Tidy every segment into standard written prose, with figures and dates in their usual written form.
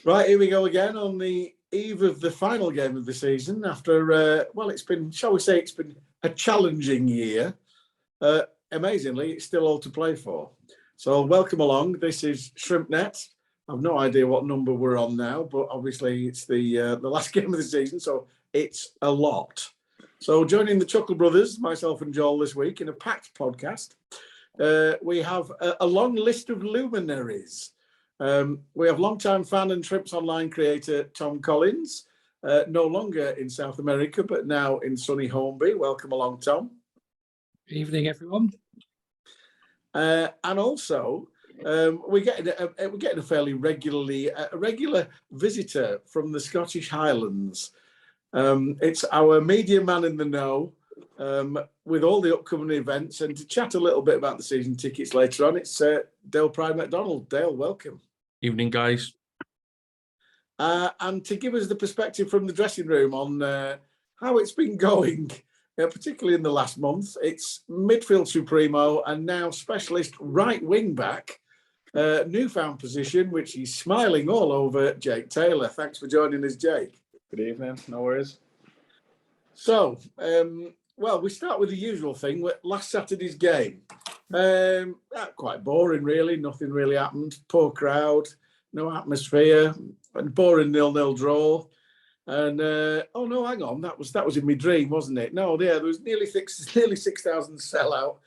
Right, here we go again on the eve of the final game of the season after, it's been, shall we say, it's been a challenging year. Amazingly, it's still all to play for. So welcome along. This is ShrimpNet. I've no idea what number we're on now, but obviously it's the last game of the season, so it's a lot. So joining the Chuckle Brothers, myself and Joel this week in a packed podcast, we have a long list of luminaries. We have longtime fan and ShrimpsOnline creator Tom Collins, no longer in South America, but now in sunny Hornby. Welcome along, Tom. Evening, everyone. And also, we're getting a fairly regular visitor from the Scottish Highlands. It's our media man in the know, with all the upcoming events, and to chat a little bit about the season tickets later on. It's Dale Pyrde-MacDonald. Dale, welcome. Evening, guys. And to give us the perspective from the dressing room on how it's been going, particularly in the last month, it's midfield supremo and now specialist right wing back, newfound position, which he's smiling all over, Jake Taylor. Thanks for joining us, Jake. Good evening. No worries. So, we start with the usual thing. Last Saturday's game. Quite boring, really. Nothing really happened. Poor crowd, no atmosphere, and boring 0-0 draw. And oh no, hang on, that was in my dream, wasn't it? No, yeah, there was nearly 6,000 sellout.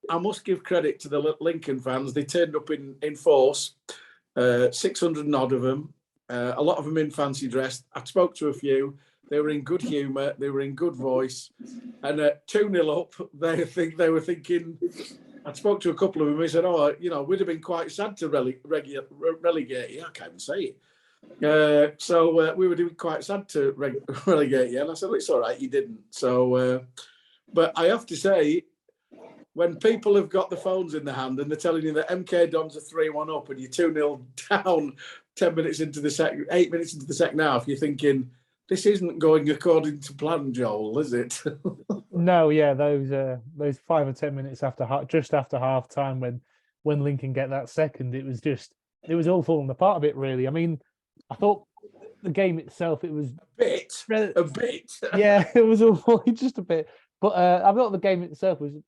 I must give credit to the Lincoln fans. They turned up in force. 600 and odd of them. A lot of them in fancy dress. I spoke to a few. They were in good humour. They were in good voice. And 2-0 up, they were thinking. I spoke to a couple of them. They said, we'd have been quite sad to relegate you. I can't even say it. So we were quite sad to relegate you. And I said, it's all right, you didn't. So, but I have to say, when people have got the phones in their hand and they're telling you that MK Dons are 3-1 up and you're 2-0 down 8 minutes into the second half, you're thinking, this isn't going according to plan, Joel, is it? No, yeah, those 5 or 10 minutes just after half time when Lincoln get that second, it was all falling apart a bit, really. I mean, I thought the game itself, it was a bit. Yeah, it was all just a bit. But I thought the game itself was a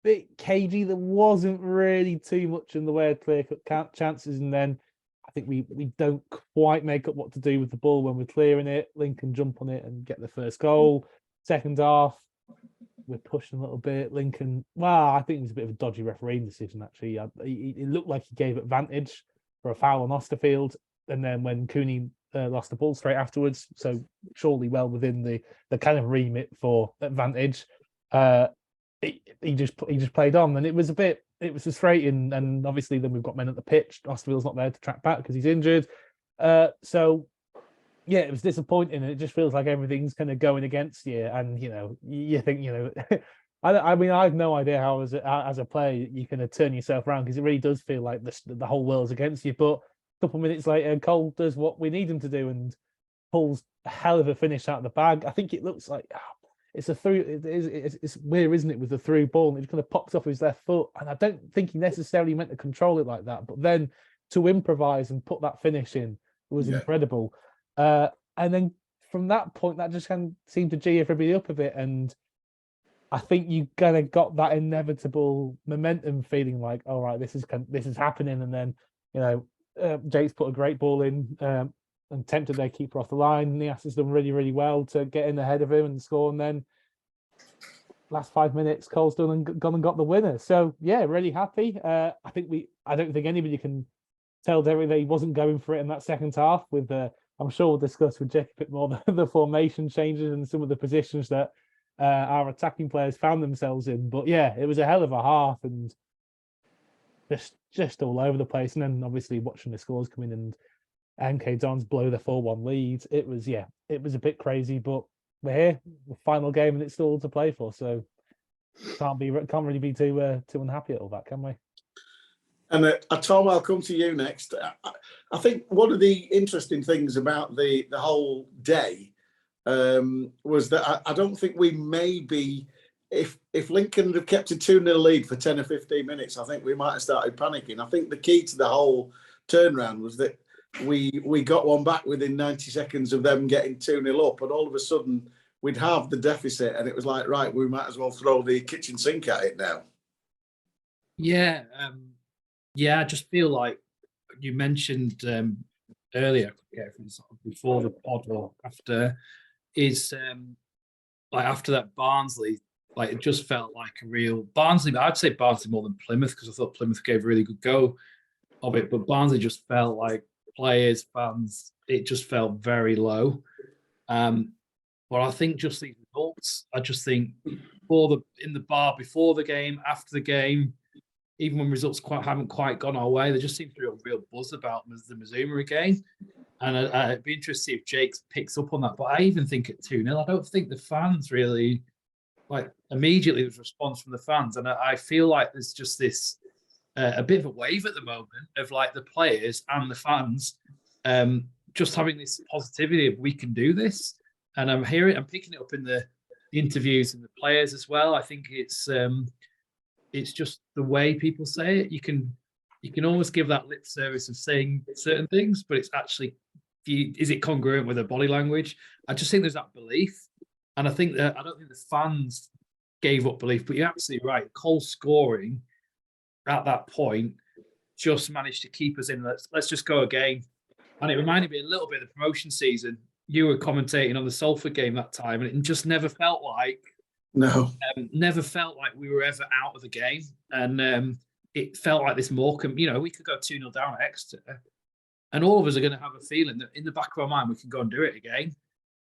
bit cagey. There wasn't really too much in the way of clear-cut chances, and then I think we don't quite make up what to do with the ball when we're clearing it. Lincoln jump on it and get the first goal. Second half, we're pushing a little bit. Lincoln, I think it was a bit of a dodgy refereeing decision, actually. It looked like he gave advantage for a foul on Osterfield, and then when Cooney lost the ball straight afterwards, so surely well within the kind of remit for advantage, he just played on, and it was frustrating. And obviously then we've got men at the pitch. Osterfield's not there to track back because he's injured. So yeah, it was disappointing, and it just feels like everything's kind of going against you. And you think I mean, I have no idea how as a player you can turn yourself around, because it really does feel like the whole world's against you. But a couple of minutes later, Cole does what we need him to do and pulls a hell of a finish out of the bag. I think it looks like it's a through. It's weird, isn't it, with the through ball, and it kind of pops off his left foot. And I don't think he necessarily meant to control it like that, but then to improvise and put that finish in was incredible. And then from that point, that just kind of seemed to G everybody up a bit. And I think you kind of got that inevitable momentum feeling like, all right, this is happening. And then Jake's put a great ball in. And tempted their keeper off the line. Nias has done really, really well to get in ahead of him and score. And then last 5 minutes, Cole's gone and got the winner. So yeah, really happy. I don't think anybody can tell Derrick that he wasn't going for it in that second half. With I'm sure we'll discuss with Jake a bit more the formation changes and some of the positions that our attacking players found themselves in. But yeah, it was a hell of a half and just all over the place. And then obviously watching the scores come in and MK Dons blow the 4-1 lead. It was a bit crazy, but we're here, the final game, and it's still to play for. So can't really be too unhappy at all that, can we? And Tom, I'll come to you next. I think one of the interesting things about the whole day was that I don't think we maybe, if Lincoln had kept a 2-0 lead for 10 or 15 minutes, I think we might have started panicking. I think the key to the whole turnaround was that we got one back within 90 seconds of them getting 2-0 up, and all of a sudden we'd halved the deficit, and it was like, right, we might as well throw the kitchen sink at it now. Yeah, I just feel like you mentioned earlier, before the pod or after, is like after that Barnsley, like it just felt like a real Barnsley. I'd say Barnsley more than Plymouth, because I thought Plymouth gave a really good go of it, but Barnsley just felt like players, fans, it just felt very low. But I think just these results, I just think in the bar before the game, after the game, even when results haven't quite gone our way, there just seems to be a real buzz about the Mazuma again. And I'd be interested to see if Jake picks up on that. But I even think at 2-0, I don't think the fans really, like, immediately there was a response from the fans. And I feel like there's just this, a bit of a wave at the moment of like the players and the fans just having this positivity of we can do this. And I'm picking it up in the interviews and the players as well. I think it's just the way people say it. You can always give that lip service of saying certain things, but it's actually, is it congruent with their body language? I just think there's that belief. And I think that I don't think the fans gave up belief, but you're absolutely right. Cole scoring at that point just managed to keep us in. Let's just go again. And it reminded me a little bit of the promotion season. You were commentating on the Salford game that time, and it just never felt like never felt like we were ever out of the game. And it felt like this Morecambe, we could go 2-0 down at Exeter, and all of us are going to have a feeling that in the back of our mind we can go and do it again.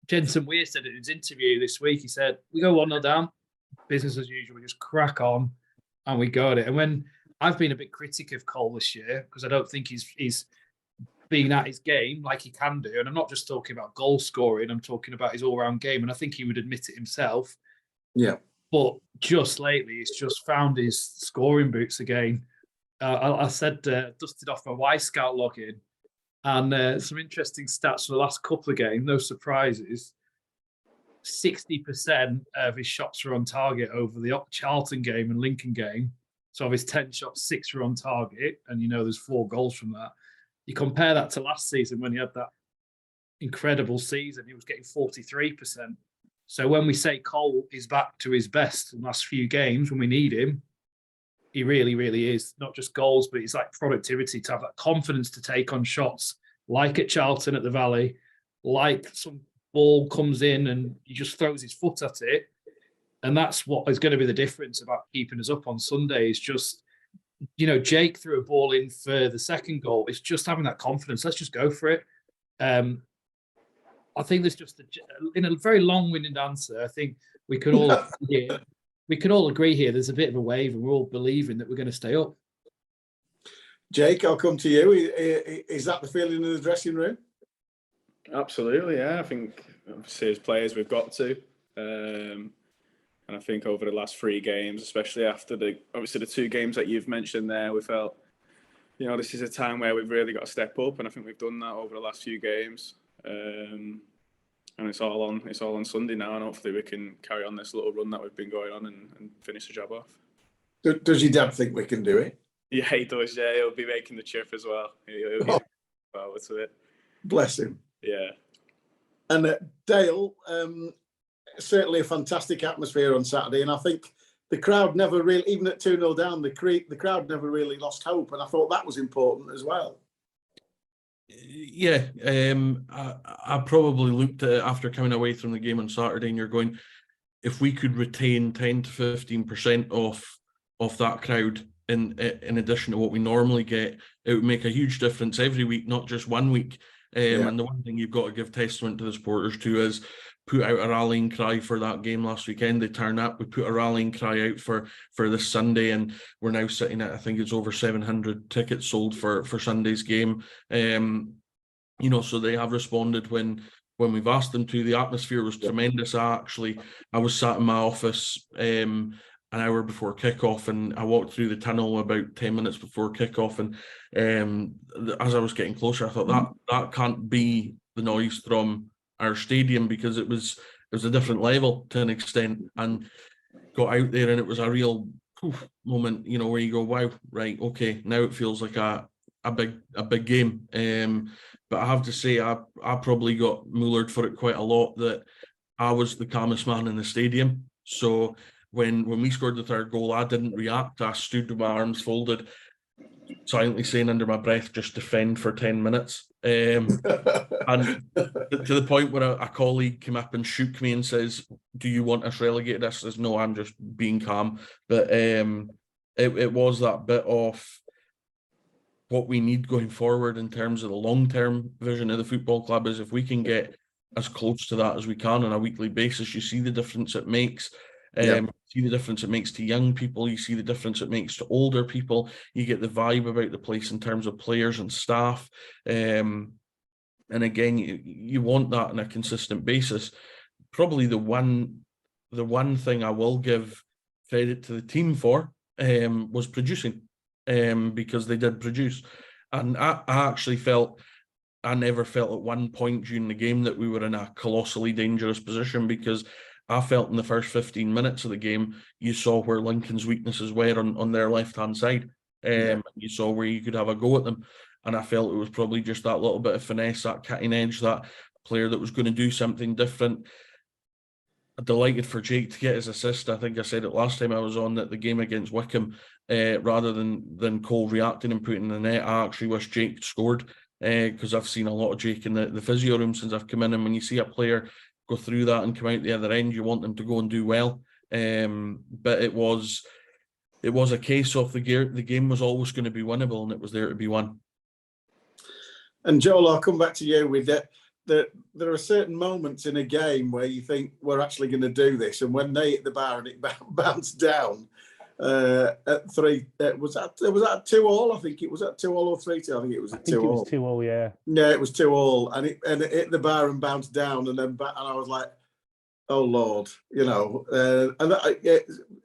Jensen Weir said in his interview this week, he said, we go 1-0 down, business as usual, we just crack on and we go at it. And when I've been a bit critic of Cole this year, because I don't think he's been at his game like he can do. And I'm not just talking about goal scoring, I'm talking about his all-round game. And I think he would admit it himself. Yeah. But just lately, he's just found his scoring boots again. I said, dusted off my Y-Scout login, and some interesting stats for the last couple of games, no surprises. 60% of his shots were on target over the Charlton game and Lincoln game. So of his 10 shots, 6 were on target, and there's 4 goals from that. You compare that to last season when he had that incredible season, he was getting 43%. So when we say Cole is back to his best in the last few games, when we need him, he really, really is. Not just goals, but it's like productivity, to have that confidence to take on shots, like at Charlton at the Valley, like some ball comes in and he just throws his foot at it. And that's what is going to be the difference about keeping us up on Sunday, is just, Jake threw a ball in for the second goal. It's just having that confidence. Let's just go for it. I think there's just, in a very long-winded answer, I think we could all agree here there's a bit of a wave, and we're all believing that we're going to stay up. Jake, I'll come to you. Is that the feeling in the dressing room? Absolutely, yeah. I think, obviously, as players, we've got to. And I think over the last 3 games, especially after the 2 games that you've mentioned there, we felt, this is a time where we've really got to step up, and I think we've done that over the last few games. And it's all on Sunday now, and hopefully we can carry on this little run that we've been going on and finish the job off. Does your dad think we can do it? Yeah, he does. Yeah, he'll be making the chip as well. He'll be forward to it. Bless him. Yeah. And Dale, certainly a fantastic atmosphere on Saturday, and I think the crowd never really, even at 2-0 down, the crowd never really lost hope, and I thought that was important as well. Yeah, I probably looked at it after coming away from the game on Saturday, and you're going, if we could retain 10 to 15% of that crowd in addition to what we normally get, it would make a huge difference every week, not just one week. And the one thing you've got to give testament to the supporters too is put out a rallying cry for that game last weekend. They turned up. We put a rallying cry out for this Sunday, and we're now sitting at, I think it's over 700 tickets sold for Sunday's game. So they have responded when we've asked them to. The atmosphere was tremendous. I was sat in my office an hour before kickoff, and I walked through the tunnel about 10 minutes before kickoff, and as I was getting closer, I thought that can't be the noise from our stadium, because it was a different level to an extent, and got out there and it was a real moment, where you go, wow, right, okay, now it feels like a a big game. But I have to say, I probably got mullered for it quite a lot, that I was the calmest man in the stadium. So when we scored the third goal, I didn't react. I stood with my arms folded, silently saying under my breath, just defend for 10 minutes. And to the point where a colleague came up and shook me and says, "Do you want us relegated?" I says, "No, I'm just being calm." But it was that bit of what we need going forward in terms of the long-term vision of the football club, is if we can get as close to that as we can on a weekly basis, you see the difference it makes. You see the difference it makes to young people, you see the difference it makes to older people, you get the vibe about the place in terms of players and staff. And again, you want that on a consistent basis. Probably the one thing I will give credit to the team for was producing, because they did produce. And I actually felt, I never felt at one point during the game that we were in a colossally dangerous position, because I felt in the first 15 minutes of the game, you saw where Lincoln's weaknesses were on their left-hand side. You saw where you could have a go at them. And I felt it was probably just that little bit of finesse, that cutting edge, that player that was going to do something different. I'm delighted for Jake to get his assist. I think I said it last time I was on, that the game against Wickham, rather than Cole reacting and putting in the net, I actually wish Jake scored, because I've seen a lot of Jake in the physio room since I've come in, and when you see a player go through that and come out the other end, you want them to go and do well. But it was a case of the game was always going to be winnable, and it was there to be won. And Joel, I'll come back to you with that. There are certain moments in a game where you think we're actually going to do this, and when they hit the bar and it bounced down at 3, was that 2-2? I think it was at 2-2 or 3-2. I think it was at 2-2. It was 2-2, yeah. Yeah, it was 2-2, and it hit the bar and bounced down, and then back, and I was like, "Oh Lord,"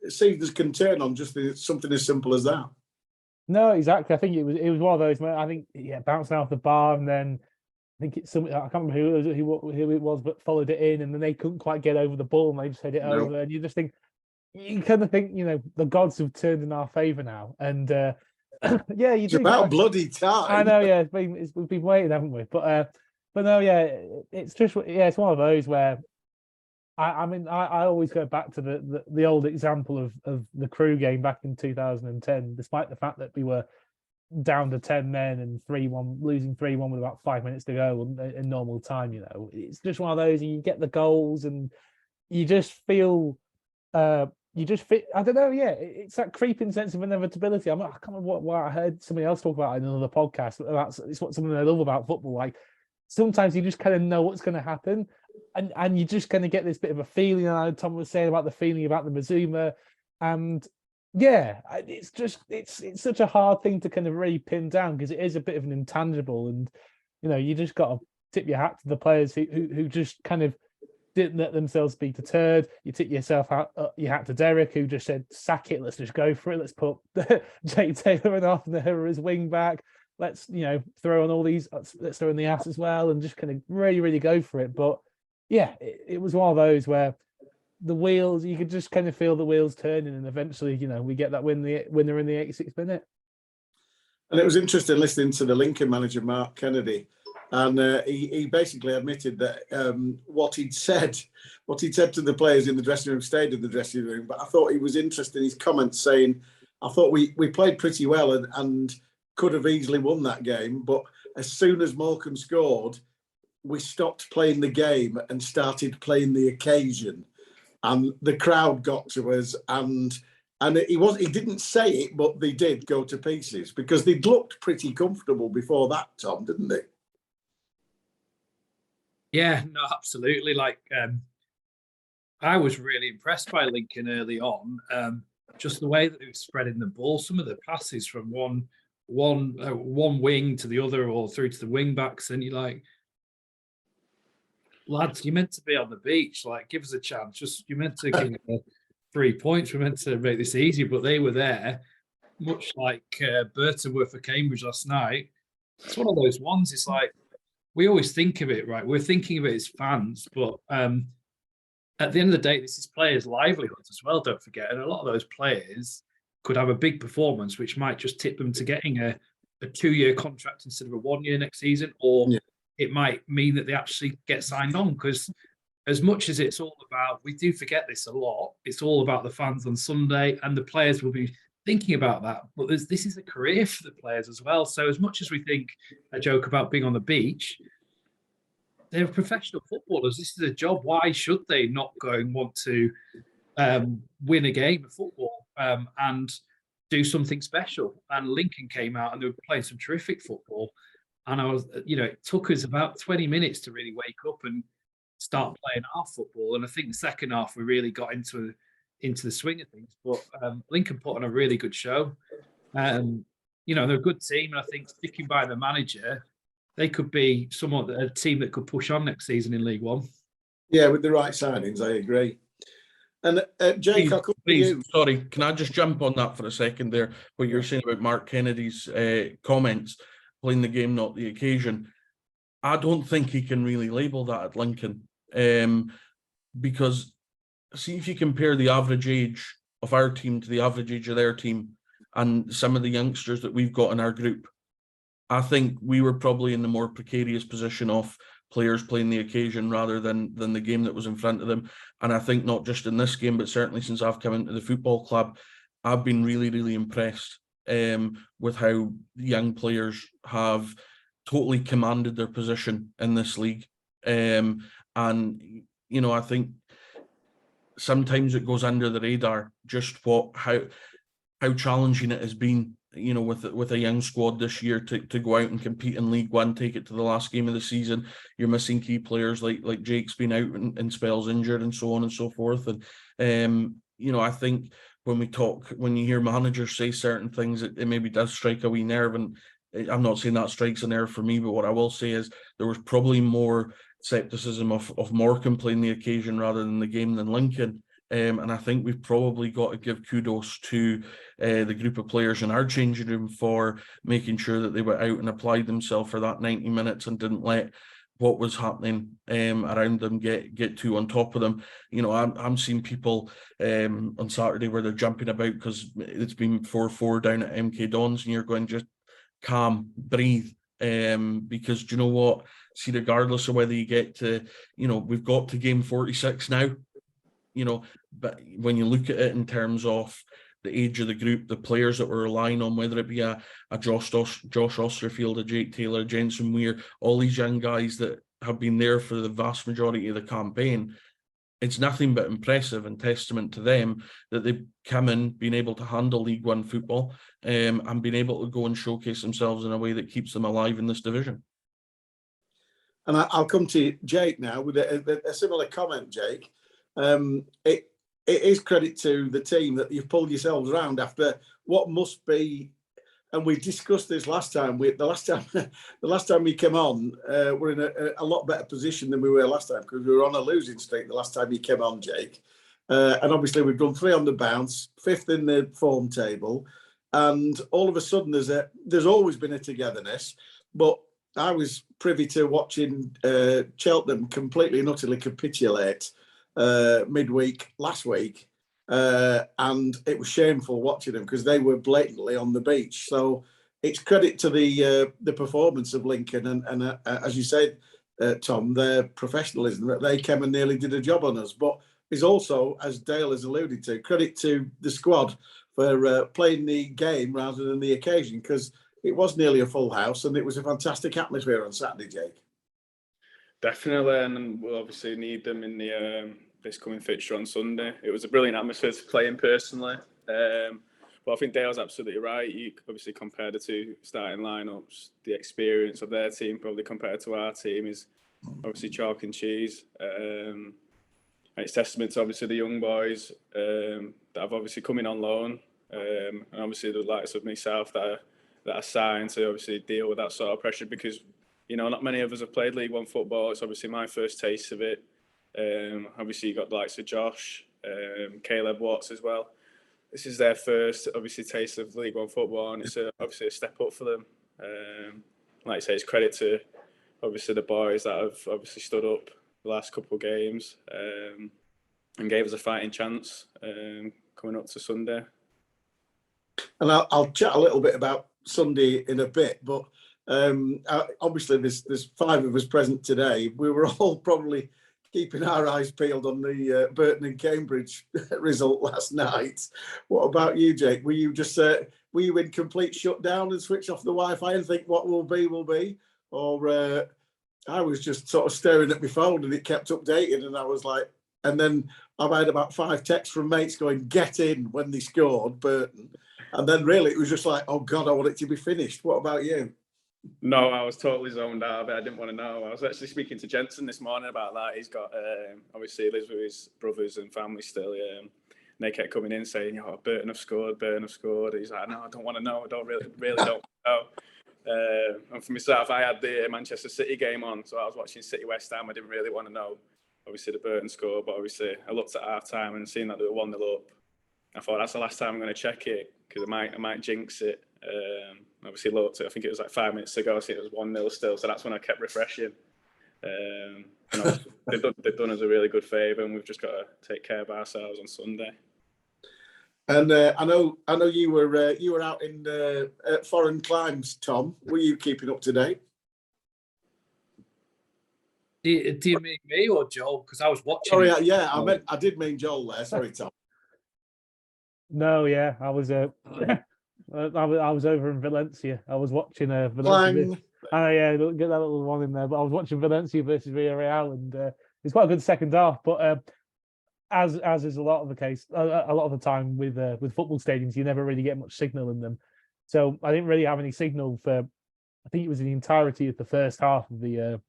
seasons can turn on just something as simple as that. No, exactly. I think it was one of those. I think bouncing off the bar, and then I think it's something, I can't remember who it was, but followed it in, and then they couldn't quite get over the ball, and they just hit it over, and you just think, you kind of think, the gods have turned in our favour now, and yeah, you it's do. About bloody time. I know, yeah, we've been waiting, haven't we? But no, yeah, it's just, it's one of those where I mean, I always go back to the old example of the Crew game back in 2010, despite the fact that we were down to 10 men and 3-1, losing 3-1 with about 5 minutes to go in normal time. It's just one of those, and you get the goals, and you just feel. I don't know. Yeah, it's that creeping sense of inevitability. I can't remember what I heard somebody else talk about in another podcast. It's something I love about football. Like, sometimes you just kind of know what's going to happen, and you just kind of get this bit of a feeling. I know Tom was saying about the feeling about the Mazuma, and yeah, it's such a hard thing to kind of really pin down, because it is a bit of an intangible, and you just got to tip your hat to the players who just kind of didn't let themselves be deterred. You tip yourself out. You hat to Derrick, who just said, "Sack it. Let's just go for it. Let's put Jake Taylor and Arthur as wing back. Let's throw on all these. Let's throw in the ass as well, and just kind of really, really go for it." But yeah, it was one of those where the wheels. You could just kind of feel the wheels turning, and eventually, we get that winner in the 86th minute. And it was interesting listening to the Lincoln manager, Mark Kennedy. And he basically admitted that what he'd said to the players in the dressing room stayed in the dressing room. But I thought he was interested in his comments, saying, "I thought we played pretty well and could have easily won that game. But as soon as Morecambe scored, we stopped playing the game and started playing the occasion. And the crowd got to us, and he didn't say it, but they did go to pieces, because they'd looked pretty comfortable before that, Tom, didn't they?" Yeah, no, absolutely. Like, I was really impressed by Lincoln early on. Just the way that they were spreading the ball, some of the passes from one wing to the other, or through to the wing backs, and you're like, lads, you're meant to be on the beach. Like, give us a chance. You're meant to give us 3 points. We're meant to make this easy, but they were there, much like Burton were for Cambridge last night. It's one of those ones. It's like, we always think of it, right? We're thinking of it as fans, but at the end of the day, this is players' livelihoods as well, don't forget. And a lot of those players could have a big performance, which might just tip them to getting a a 2-year contract instead of a 1-year next season, or Yeah. it might mean that they actually get signed on. Because as much as it's all about, we do forget this a lot, it's all about the fans on Sunday, and the players will be thinking about that. But this is a career for the players as well. So as much as we think a joke about being on the beach, they're professional footballers. This is a job. Why should they not go and want to win a game of football and do something special? And Lincoln came out and they were playing some terrific football. And I was, it took us about 20 minutes to really wake up and start playing our football. And I think the second half we really got into the swing of things. But Lincoln put on a really good show. They're a good team, and I think sticking by the manager, they could be somewhat a team that could push on next season in League One. Yeah, with the right signings, I agree. And Jake, I'll come to you. Sorry, can I just jump on that for a second there? What you're saying about Mark Kennedy's comments, playing the game, not the occasion. I don't think he can really label that at Lincoln, because see if you compare the average age of our team to the average age of their team and some of the youngsters that we've got in our group, I think we were probably in the more precarious position of players playing the occasion rather than the game that was in front of them. And I think not just in this game, but certainly since I've come into the football club, I've been really, really impressed with how young players have totally commanded their position in this league. And, I think sometimes it goes under the radar just how challenging it has been, with a young squad this year to go out and compete in League One, take it to the last game of the season. You're missing key players like Jake's been out in spells injured and so on and so forth. And I think when you hear managers say certain things, it maybe does strike a wee nerve. And I'm not saying that strikes a nerve for me, but what I will say is there was probably more scepticism of Morecambe playing the occasion rather than the game than Lincoln. And I think we've probably got to give kudos to the group of players in our changing room for making sure that they were out and applied themselves for that 90 minutes and didn't let what was happening around them get too on top of them. I'm seeing people on Saturday where they're jumping about because it's been 4-4 down at MK Dons, and you're going, just calm, breathe. Because do you know what? See, regardless of whether you get to, we've got to game 46 now. But when you look at it in terms of the age of the group, the players that we're relying on, whether it be a Josh Osterfield, a Jake Taylor, a Jensen Weir, all these young guys that have been there for the vast majority of the campaign, it's nothing but impressive and testament to them that they've come in, been able to handle League One football, and been able to go and showcase themselves in a way that keeps them alive in this division. And I'll come to Jake now with a similar comment, Jake. It is credit to the team that you've pulled yourselves around after what must be, and we discussed this last time. The last time we came on, we're in a lot better position than we were last time because we were on a losing streak the last time you came on, Jake. And obviously we've done 3 on the bounce, 5th in the form table, and all of a sudden there's always been a togetherness. But I was privy to watching Cheltenham completely and utterly capitulate midweek last week, and it was shameful watching them because they were blatantly on the beach. So it's credit to the performance of Lincoln and as you said, Tom, their professionalism, that they came and nearly did a job on us. But it's also, as Dale has alluded to, credit to the squad for playing the game rather than the occasion, because it was nearly a full house and it was a fantastic atmosphere on Saturday, Jake. Definitely, and we'll obviously need them in the this coming fixture on Sunday. It was a brilliant atmosphere to play in personally. But I think Dale's absolutely right. You obviously compare the 2 starting lineups, the experience of their team probably compared to our team is obviously chalk and cheese. And it's testament to obviously the young boys that have obviously come in on loan, and obviously the likes of myself that are signed to obviously deal with that sort of pressure, because not many of us have played League One football. It's obviously my first taste of it. Obviously you got the likes of Josh, Caleb Watts as well. This is their first obviously taste of League One football, and it's obviously a step up for them. Like I say, it's credit to obviously the boys that have obviously stood up the last couple of games and gave us a fighting chance coming up to Sunday. And I'll chat a little bit about Sunday in a bit, but obviously there's 5 of us present today. We were all probably keeping our eyes peeled on the Burton and Cambridge result last night. What about you, Jake? Were you just were you in complete shutdown and switch off the Wi-Fi and think what will be, or I was just sort of staring at my phone and it kept updating, and I was like, and then I've had about 5 texts from mates going, "Get in" when they scored, Burton, and then really it was just like, oh God, I want it to be finished. What about you? No, I was totally zoned out of it. I didn't want to know. I was actually speaking to Jensen this morning about that. He's got, obviously, he lives with his brothers and family still. And they kept coming in saying, "Oh, Burton have scored, Burton have scored." He's like, "No, I don't want to know. I don't really don't know." And for myself, I had the Manchester City game on, so I was watching City West Ham. I didn't really want to know, obviously, the Burton score, but obviously, I looked at half time and seeing that they were 1-0 up. I thought that's the last time I'm going to check it because I might jinx it. Obviously looked at, I think it was like 5 minutes ago, I see it was 1-0 still, so that's when I kept refreshing. And they've done us a really good favour, and we've just got to take care of ourselves on Sunday. And I know you were out in foreign climes, Tom. Were you keeping up to date? Do you mean me or Joel? Because I was watching. Sorry, yeah, I did mean Joel there. Sorry, Tom. No, yeah, I was I was over in Valencia. I was watching Valencia. Yeah, get that little one in there. But I was watching Valencia versus Villarreal, and it's quite a good second half. But as is a lot of the case, a lot of the time with football stadiums, you never really get much signal in them. So I didn't really have any signal for. I think it was the entirety of the first half of the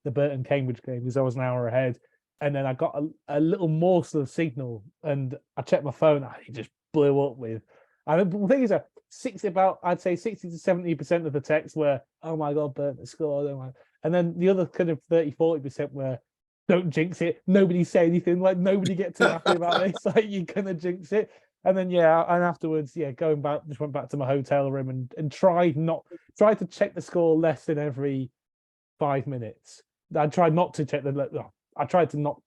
Burton Cambridge game, because I was an hour ahead, and then I got a little morsel of signal, and I checked my phone, and it just blew up with. And the thing is, I'd say 60 to 70% of the texts were, "Oh my God, Burton scored," and then the other kind of 30-40% were, "Don't jinx it. Nobody say anything. Like nobody get too happy about this. Like you're gonna jinx it." And then and afterwards, going back, just went back to my hotel room and tried to check the score less than every 5 minutes. I tried not to check I tried to not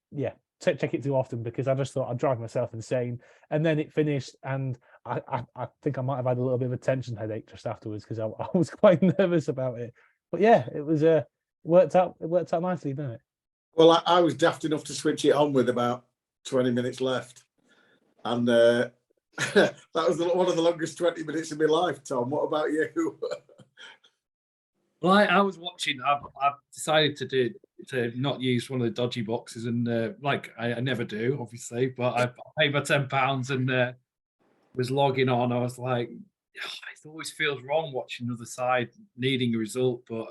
check it too often because I just thought I'd drive myself insane. And then it finished, and I think I might have had a little bit of a tension headache just afterwards because I was quite nervous about it. But yeah, it was it worked out nicely, didn't it? Well, I was daft enough to switch it on with about 20 minutes left, and that was one of the longest 20 minutes of my life. Tom, what about you? Well, I was watching. I've decided to not use one of the dodgy boxes, and like I never do, obviously. But I paid my £10 and was logging on. I was like, it always feels wrong watching the other side needing a result. But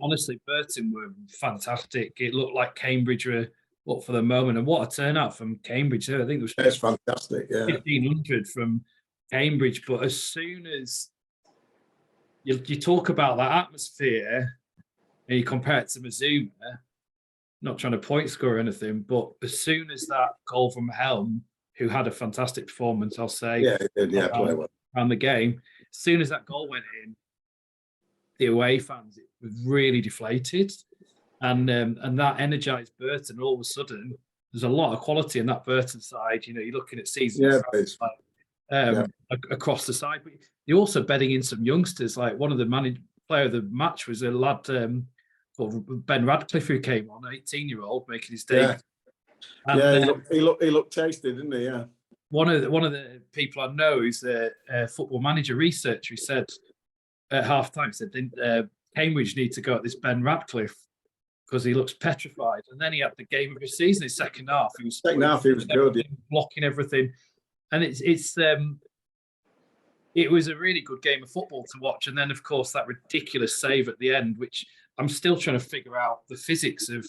honestly, Burton were fantastic. It looked like Cambridge were up for the moment, and what a turnout from Cambridge! I think it was fantastic. Yeah, 1,500 from Cambridge. But as soon as you talk about that atmosphere and you compare it to Mazuma, not trying to point score or anything, but as soon as that goal from Helm, who had a fantastic performance, I'll say, play well around the game, as soon as that goal went in, the away fans were really deflated, and that energised Burton. All of a sudden, there's a lot of quality in that Burton side. You're looking at season across the side, but you're also betting in some youngsters. Like one of the player of the match was a lad called Ben Radcliffe, who came on, 18-year-old, making his debut. He looked tasty, didn't he? Yeah. One of the people I know is a football manager researcher. He said at half-time, Cambridge need to go at this Ben Radcliffe because he looks petrified. And then he had the game of his season. His second half, he was good, blocking everything. And it was a really good game of football to watch. And then, of course, that ridiculous save at the end, which I'm still trying to figure out the physics of.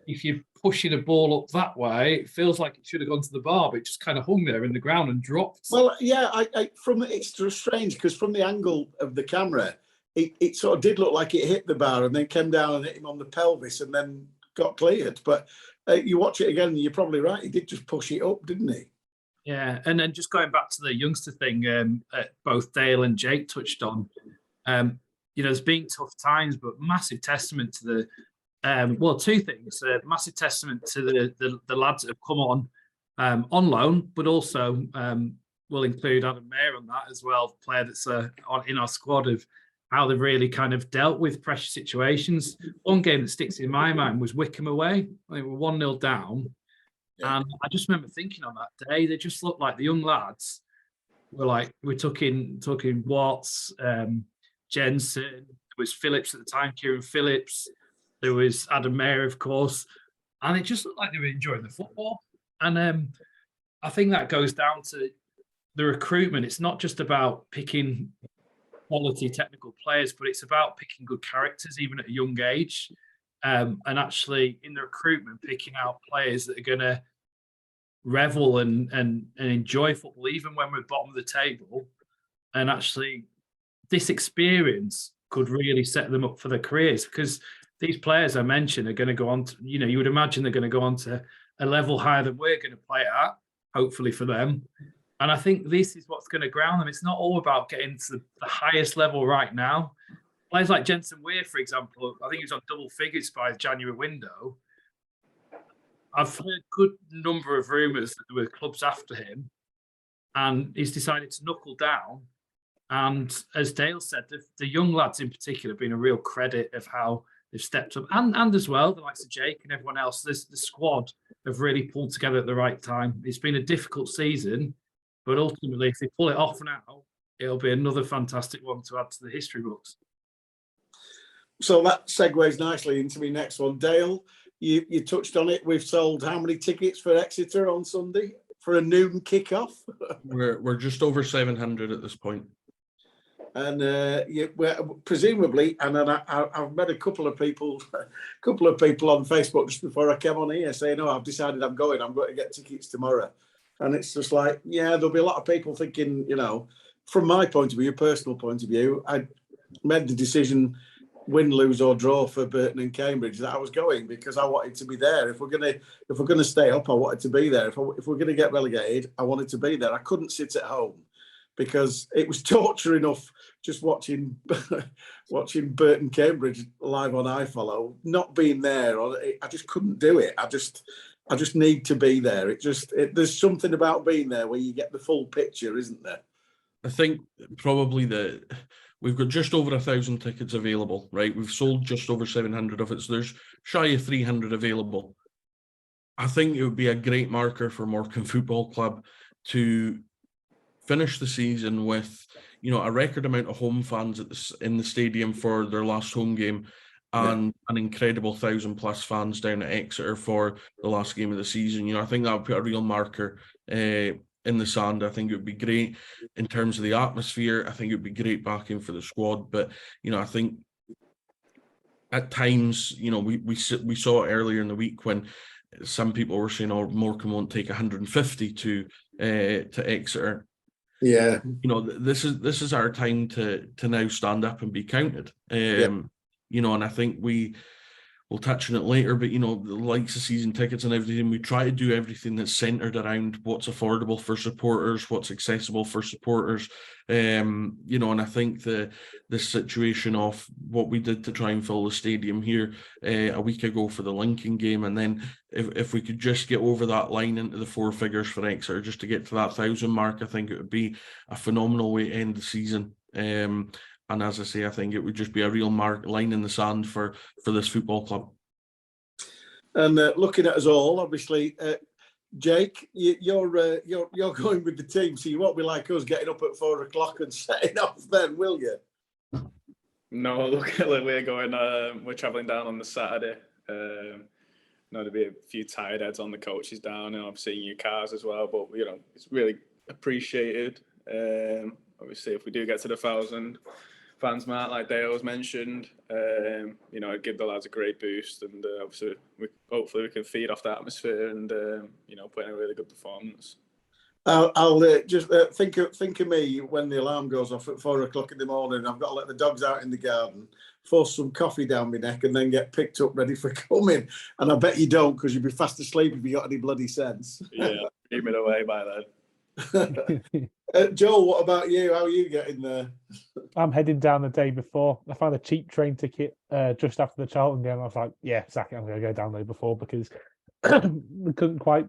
If you're pushing a ball up that way, it feels like it should have gone to the bar, but it just kind of hung there in the ground and dropped. Well, yeah, it's just strange because from the angle of the camera, it sort of did look like it hit the bar and then came down and hit him on the pelvis and then got cleared. But you watch it again and you're probably right. He did just push it up, didn't he? Yeah, and then just going back to the youngster thing, both Dale and Jake touched on, there's been tough times, but massive testament to the two things. Massive testament to the lads that have come on loan, but also we'll include Adam Mayer on that as well, player that's in our squad, of how they've really kind of dealt with pressure situations. One game that sticks in my mind was Wickham away. I think we're 1-0 down. Yeah. And I just remember thinking on that day, they just looked like the young lads were like, we're talking Watts, Jensen, there was Phillips at the time, Kieran Phillips, there was Adam Mayer, of course. And it just looked like they were enjoying the football. And I think that goes down to the recruitment. It's not just about picking quality technical players, but it's about picking good characters, even at a young age. And actually, in the recruitment, picking out players that are going to revel and enjoy football, even when we're bottom of the table. And actually, this experience could really set them up for their careers, because these players I mentioned are going to go on to, you would imagine they're going to go on to a level higher than we're going to play at, hopefully for them. And I think this is what's going to ground them. It's not all about getting to the highest level right now. Players like Jensen Weir, for example, I think he was on double figures by the January window. I've heard a good number of rumours that there were clubs after him, and he's decided to knuckle down. And as Dale said, the young lads in particular have been a real credit of how they've stepped up. And as well, the likes of Jake and everyone else, the squad have really pulled together at the right time. It's been a difficult season, but ultimately, if they pull it off now, it'll be another fantastic one to add to the history books. So that segues nicely into my next one. Dale, you touched on it. We've sold how many tickets for Exeter on Sunday for a noon kickoff? We're just over 700 at this point. And presumably, and then I've met a couple of people on Facebook just before I came on here saying, "Oh, I've decided I'm going to get tickets tomorrow." And it's just like, yeah, there'll be a lot of people thinking, from my point of view, personal point of view, I made the decision, win, lose or draw, for Burton and Cambridge, that I was going because I wanted to be there. If we're gonna stay up, I wanted to be there. If we're gonna get relegated, I wanted to be there. I couldn't sit at home because it was torture enough just watching Burton Cambridge live on iFollow, not being there. I just couldn't do it. I just need to be there. There's something about being there where you get the full picture, isn't there? I think probably we've got just over 1,000 tickets available, right? We've sold just over 700 of it, so there's shy of 300 available. I think it would be a great marker for Morecambe Football Club to finish the season with, a record amount of home fans in the stadium for their last home game, and an incredible 1,000+ fans down at Exeter for the last game of the season. I think that would put a real marker in the sand. I think it would be great in terms of the atmosphere. I think it would be great backing for the squad. But I think at times, we saw it earlier in the week when some people were saying, "Oh, Morecambe won't take 150 to Exeter." Yeah, this is our time to now stand up and be counted. And I think we'll touch on it later, but the likes of season tickets and everything, we try to do everything that's centered around what's affordable for supporters, what's accessible for supporters. And I think the situation of what we did to try and fill the stadium here a week ago for the Lincoln game, and then if we could just get over that line into the 4 figures for Exeter, just to get to that 1,000 mark, I think it would be a phenomenal way to end the season. And as I say, I think it would just be a real line in the sand for this football club. And looking at us all, obviously, Jake, you're going with the team, so you won't be like us getting up at 4 o'clock and setting off then, will you? No, look, we're going. We're travelling down on the Saturday. There'll be a few tired heads on the coaches down, and obviously new cars as well. But it's really appreciated. Obviously, if we do get to the 1,000 fans mark, like Dale's mentioned, it'd give the lads a great boost, and obviously, hopefully we can feed off the atmosphere and put in a really good performance. I'll just think of me when the alarm goes off at 4 o'clock in the morning. I've got to let the dogs out in the garden, force some coffee down my neck, and then get picked up ready for coming. And I bet you don't, because you'd be fast asleep if you got any bloody sense. Yeah, dreaming away by then. Joel, what about you? How are you getting there? I'm heading down the day before. I found a cheap train ticket just after the Charlton game. I was like, yeah, sack it. I'm going to go down there before, because we couldn't quite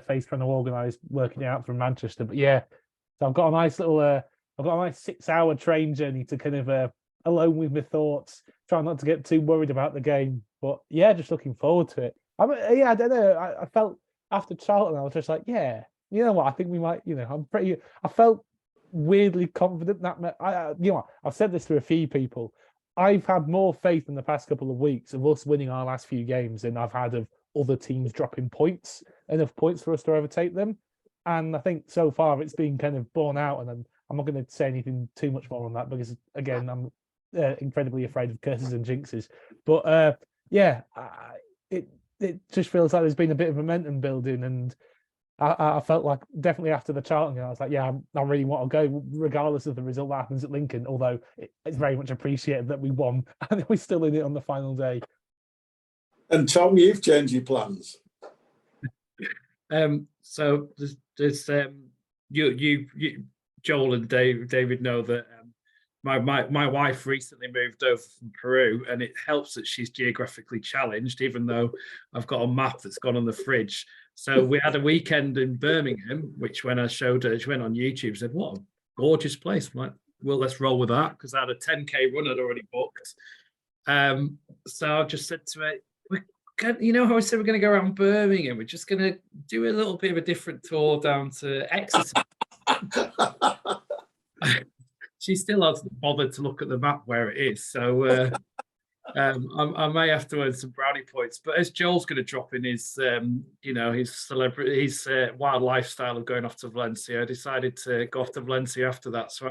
face trying to organise working it out from Manchester. But yeah, So I've got a nice little, I've got a nice 6-hour train journey to kind of alone with my thoughts, try not to get too worried about the game. But yeah, just looking forward to it. Yeah, I don't know. I felt after Charlton, I was just like, yeah, you know what? I think we might. I felt weirdly confident that I've said this to a few people. I've had more faith in the past couple of weeks of us winning our last few games than I've had of other teams dropping enough points for us to overtake them. And I think so far it's been kind of borne out. And I'm not going to say anything too much more on that because, again, I'm incredibly afraid of curses and jinxes. But it just feels like there's been a bit of momentum building, and I felt like definitely after the Charlton game, I was like, yeah, I really want to go regardless of the result that happens at Lincoln, although it's very much appreciated that we won and we're still in it on the final day. And Tom, you've changed your plans. So there's you Joel and David know that my wife recently moved over from Peru, and it helps that she's geographically challenged, even though I've got a map that's gone on the fridge. So we had a weekend in Birmingham, which when I showed her, she went on YouTube, said, "What a gorgeous place." I'm like, well, let's roll with that, because I had a 10K run I'd already booked. So I just said to her, you know how I said we're going to go around Birmingham? We're just going to do a little bit of a different tour down to Exeter. She still hasn't bothered to look at the map where it is. So I may have to earn some brownie points. But as Joel's going to drop in his, his wild lifestyle of going off to Valencia, I decided to go off to Valencia after that. So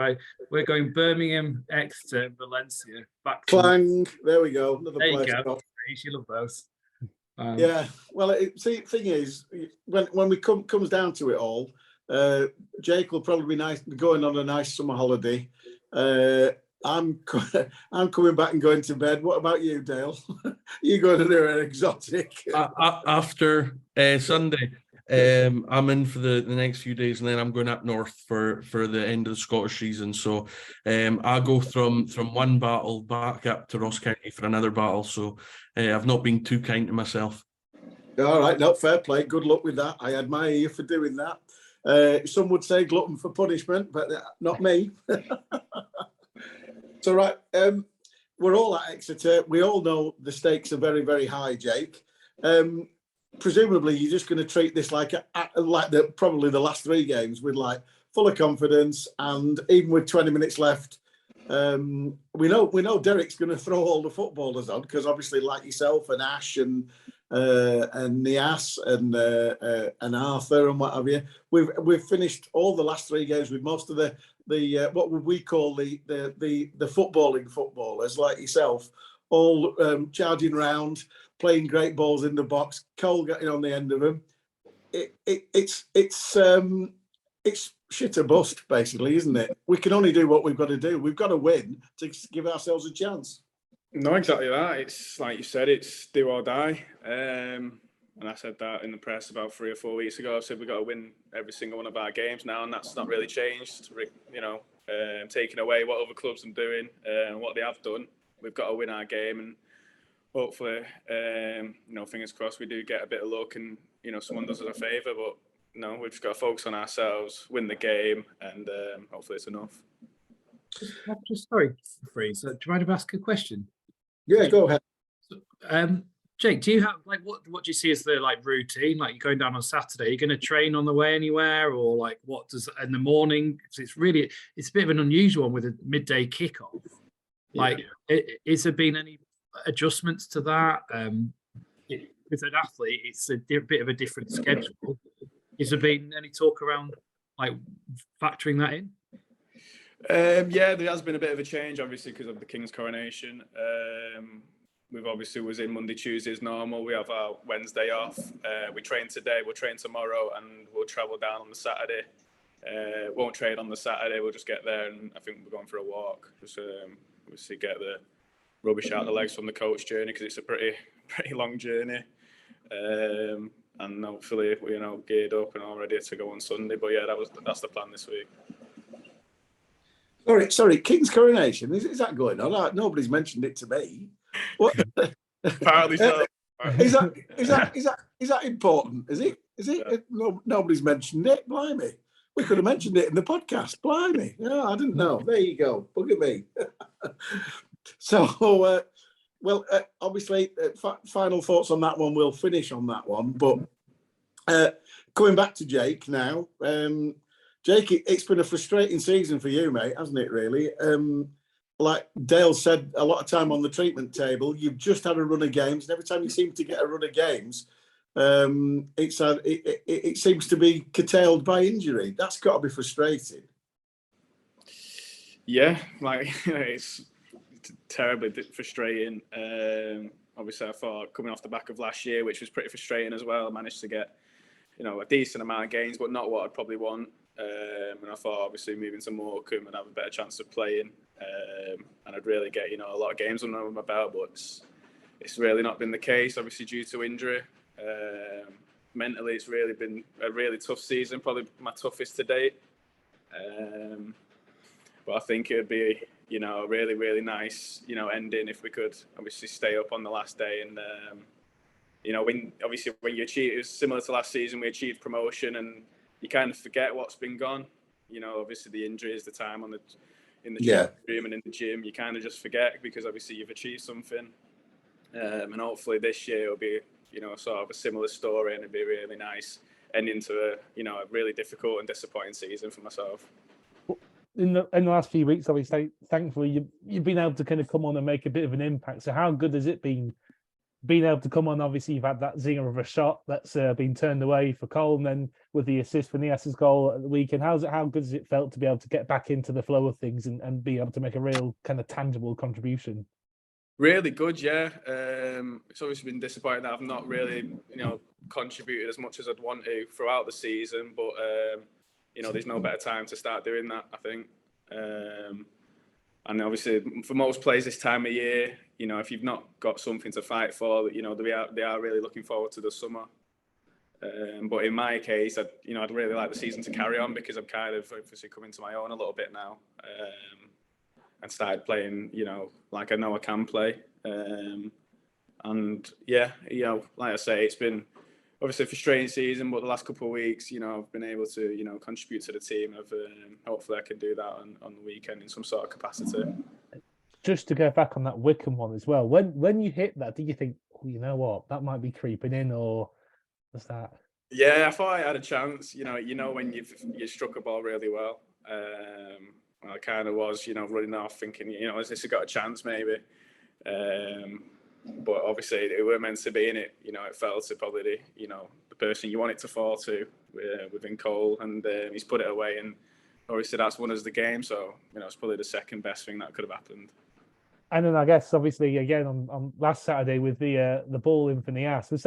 we're going Birmingham, Exeter, Valencia. Back to Clang. There we go. Another there place. you go. You love those. Yeah. Well, thing is, when we comes down to it all, Jake will probably be going on a nice summer holiday. I'm coming back and going to bed. What about you, Dale? You going to do an exotic? After Sunday, I'm in for the next few days, and then I'm going up north for the end of the Scottish season. So I go from one battle back up to Ross County for another battle. So I've not been too kind to myself. All right, no, fair play. Good luck with that. I admire you for doing that. Some would say glutton for punishment, but not me. So, right, we're all at Exeter. We all know the stakes are very, very high, Jake. Presumably, you're just going to treat this like probably the last 3 games with full of confidence, and even with 20 minutes left, we know Derrick's going to throw all the footballers on, because obviously, like yourself and Ash and Nias and Arthur and what have you, we've finished all the last 3 games with most of the what would we call the footballing footballers like yourself, all charging round, playing great balls in the box, Cole getting on the end of them. It's shit or bust, basically, isn't it? We can only do what we've got to do. We've got to win to give ourselves a chance. No, exactly that. It's like you said, it's do or die. And I said that in the press about 3 or 4 weeks ago. I said we've got to win every single one of our games now, and that's not really changed. Taking away what other clubs are doing and what they have done, we've got to win our game, and hopefully, fingers crossed, we do get a bit of luck and someone does us a favour. But no, we've just got to focus on ourselves, win the game, and hopefully it's enough. Sorry, Freez. Do you mind if I ask a question? Yeah, go ahead. Jake, do you have what do you see as the routine? Like, you're going down on Saturday, you're going to train on the way anywhere, or what does in the morning? Because it's a bit of an unusual one with a midday kickoff. Is there been any adjustments to that? As an athlete, it's a bit of a different schedule. Has there been any talk around factoring that in? Yeah, there has been a bit of a change, obviously, because of the King's coronation. We've obviously was in Monday, Tuesday as normal. We have our Wednesday off. We train today, we'll train tomorrow, and we'll travel down on the Saturday. Won't train on the Saturday, we'll just get there, and I think we're going for a walk. Just obviously get the rubbish out of the legs from the coach journey, because it's a pretty long journey. And hopefully we're geared up and all ready to go on Sunday. But yeah, that's the plan this week. Sorry, King's coronation, is that going on? Nobody's mentioned it to me. What? Apparently so. Is that important? Is it? No, nobody's mentioned it. Blimey. We could have mentioned it in the podcast. Blimey. Yeah, I didn't know. There you go. Look at me. So, obviously, final thoughts on that one. We'll finish on that one. But coming back to Jake now, Jake, it's been a frustrating season for you, mate, hasn't it, really? Like Dale said, a lot of time on the treatment table. You've just had a run of games, and every time you seem to get a run of games, it seems to be curtailed by injury. That's got to be frustrating. Yeah, like it's terribly frustrating. Obviously, I thought coming off the back of last year, which was pretty frustrating as well, I managed to get a decent amount of games, but not what I'd probably want. And I thought obviously moving to Morecambe and have a better chance of playing, and I'd really get a lot of games under my belt, but it's really not been the case, obviously due to injury. Mentally, it's really been a really tough season, probably my toughest to date. But I think it would be a really, really nice ending if we could obviously stay up on the last day. And when you achieve, it was similar to last season, we achieved promotion and you kind of forget what's been gone. Obviously the injuries, the time in the room and in the gym, you kind of just forget because obviously you've achieved something. And hopefully this year will be, sort of a similar story, and it'd be really nice ending to a really difficult and disappointing season for myself. In the last few weeks, obviously, thankfully, you've been able to kind of come on and make a bit of an impact. So how good has it been being able to come on? Obviously, you've had that zinger of a shot that's been turned away for Cole, and then with the assist for Nias's goal at the weekend, how good has it felt to be able to get back into the flow of things and be able to make a real kind of tangible contribution? Really good, yeah. It's obviously been disappointing that I've not really, contributed as much as I'd want to throughout the season, but there's no better time to start doing that, I think. And obviously, for most players this time of year, if you've not got something to fight for, they are really looking forward to the summer. But in my case, I'd really like the season to carry on because I'm kind of obviously coming to my own a little bit now, and started playing, like I know I can play. And yeah, like I say, it's been obviously a frustrating season, but the last couple of weeks, I've been able to, contribute to the team. Hopefully I can do that on the weekend in some sort of capacity. Just to go back on that Wickham one as well, when you hit that, did you think, oh, you know what, that might be creeping in, or was that? Yeah, I thought I had a chance. When you struck a ball really well. I kind of was, running off thinking, has this got a chance maybe? But obviously it weren't meant to be in it. It fell to probably the person you want it to fall to within Cole, and he's put it away. And obviously that's won us the game. So it's probably the second best thing that could have happened. And then I guess obviously again on last Saturday with the ball in for Nias, was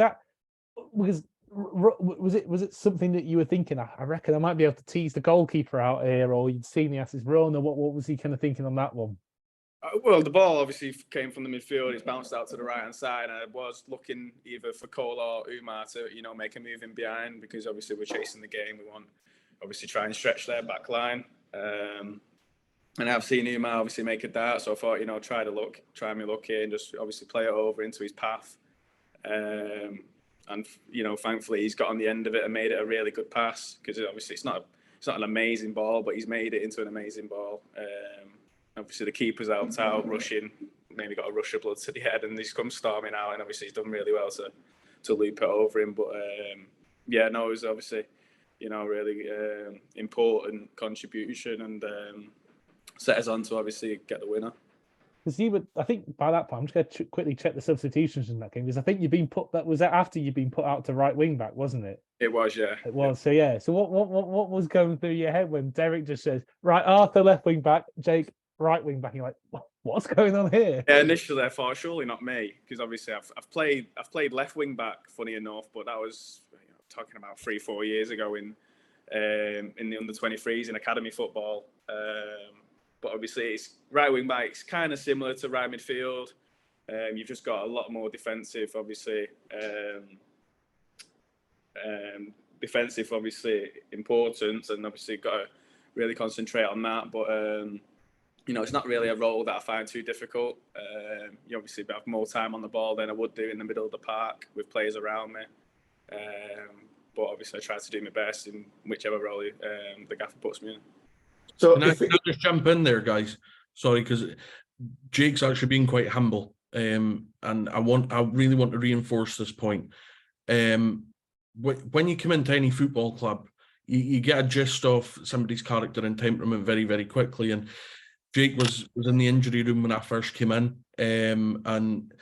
it something that you were thinking, I reckon I might be able to tease the goalkeeper out here, or you'd seen Nias's run, or what was he kind of thinking on that one? Well, the ball obviously came from the midfield. It's bounced out to the right hand side, and I was looking either for Cole or Umar to make a move in behind, because obviously we're chasing the game. We want obviously try and stretch their back line. And I've seen Umar obviously make a dart, so I thought try my luck here and just obviously play it over into his path. And thankfully he's got on the end of it and made it a really good pass, because obviously it's not an amazing ball, but he's made it into an amazing ball. Obviously the keeper's out rushing, maybe got a rush of blood to the head, and he's come storming out, and obviously he's done really well to loop it over him. But it was obviously really important contribution, and set us on to obviously get the winner. Because I think by that point, I'm just going to quickly check the substitutions in that game, because I think was that after you'd been put out to right wing back, wasn't it? It was, yeah. It was. So yeah. So what was going through your head when Derrick just says, right, Arthur left wing back, Jake right wing back? You're like, what's going on here? Yeah, initially I thought surely not me, because obviously I've played left wing back, funny enough, but that was talking about 3-4 years ago in the under 23s in academy football. But obviously it's right wing back. It's kind of similar to right midfield. You've just got a lot more defensive, obviously. Defensive, obviously, importance, and obviously got to really concentrate on that. But it's not really a role that I find too difficult. You obviously have more time on the ball than I would do in the middle of the park with players around me. but obviously I try to do my best in whichever role the gaffer puts me in. So Can I just jump in there, guys? Sorry, because Jake's actually being quite humble, and I really want to reinforce this point. When you come into any football club, you get a gist of somebody's character and temperament very, very quickly. And Jake was in the injury room when I first came in, and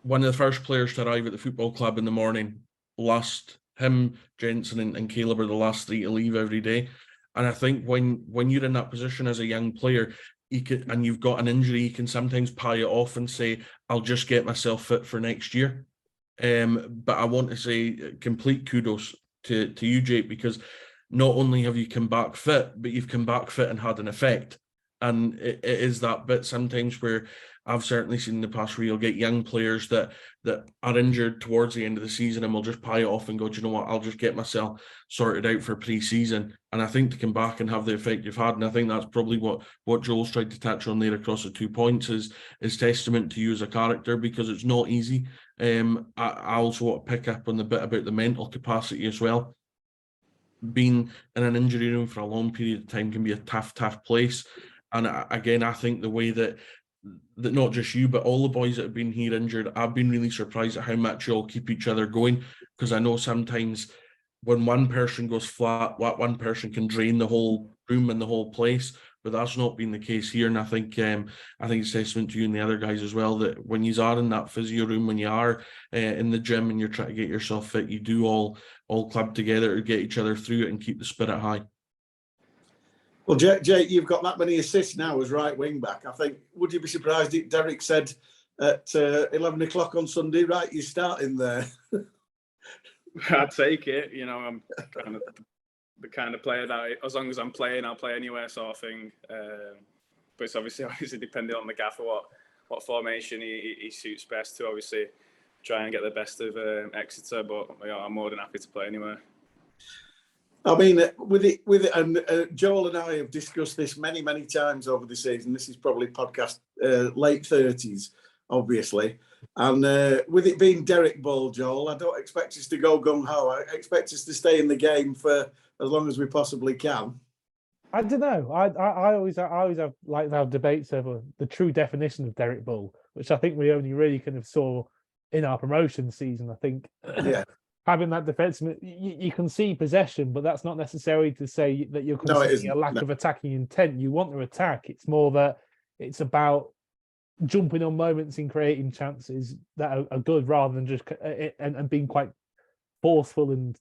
one of the first players to arrive at the football club in the morning. Him, Jensen, and Caleb are the last three to leave every day. And I think when you're in that position as a young player, and you've got an injury, you can sometimes pie it off and say, "I'll just get myself fit for next year." But I want to say complete kudos to you, Jake, because not only have you come back fit, but you've come back fit and had an effect. And it is that bit sometimes where I've certainly seen in the past where you'll get young players that are injured towards the end of the season and will just pie it off and go, "Do you know what, I'll just get myself sorted out for pre-season." And I think to come back and have the effect you've had, and I think that's probably what Joel's tried to touch on there across the 2 points is testament to you as a character, because it's not easy. I also want to pick up on the bit about the mental capacity as well. Being in an injury room for a long period of time can be a tough place. And again, I think the way that not just you, but all the boys that have been here injured, I've been really surprised at how much you all keep each other going, because I know sometimes when one person goes flat, one person can drain the whole room and the whole place, but that's not been the case here. And I think it's testament to you and the other guys as well, that when you are in that physio room, when you are in the gym and you're trying to get yourself fit, you do all club together to get each other through it and keep the spirit high. Well, Jake, you've got that many assists now as right wing back. I think, would you be surprised if Derrick said at 11 o'clock on Sunday, right, you're starting there? I'd take it. You know, I'm kind of the kind of player that as long as I'm playing, I'll play anywhere, sort of thing. But it's obviously depending on the gaffer what formation he suits best to obviously try and get the best of Exeter. But I'm more than happy to play anywhere. I mean, with it, and Joel and I have discussed this many times over the season. This is probably podcast late 30s, obviously. And with it being Derrick Bull, Joel, I don't expect us to go gung-ho. I expect us to stay in the game for as long as we possibly can. I don't know. I always have like to have debates over the true definition of Derrick Bull, which I think we only really kind of saw in our promotion season. I think having that defenseman, you can see possession, but that's not necessarily to say that you're conceding a lack of attacking intent. You want to attack. It's more that it's about jumping on moments and creating chances that are good, rather than just and being quite forceful and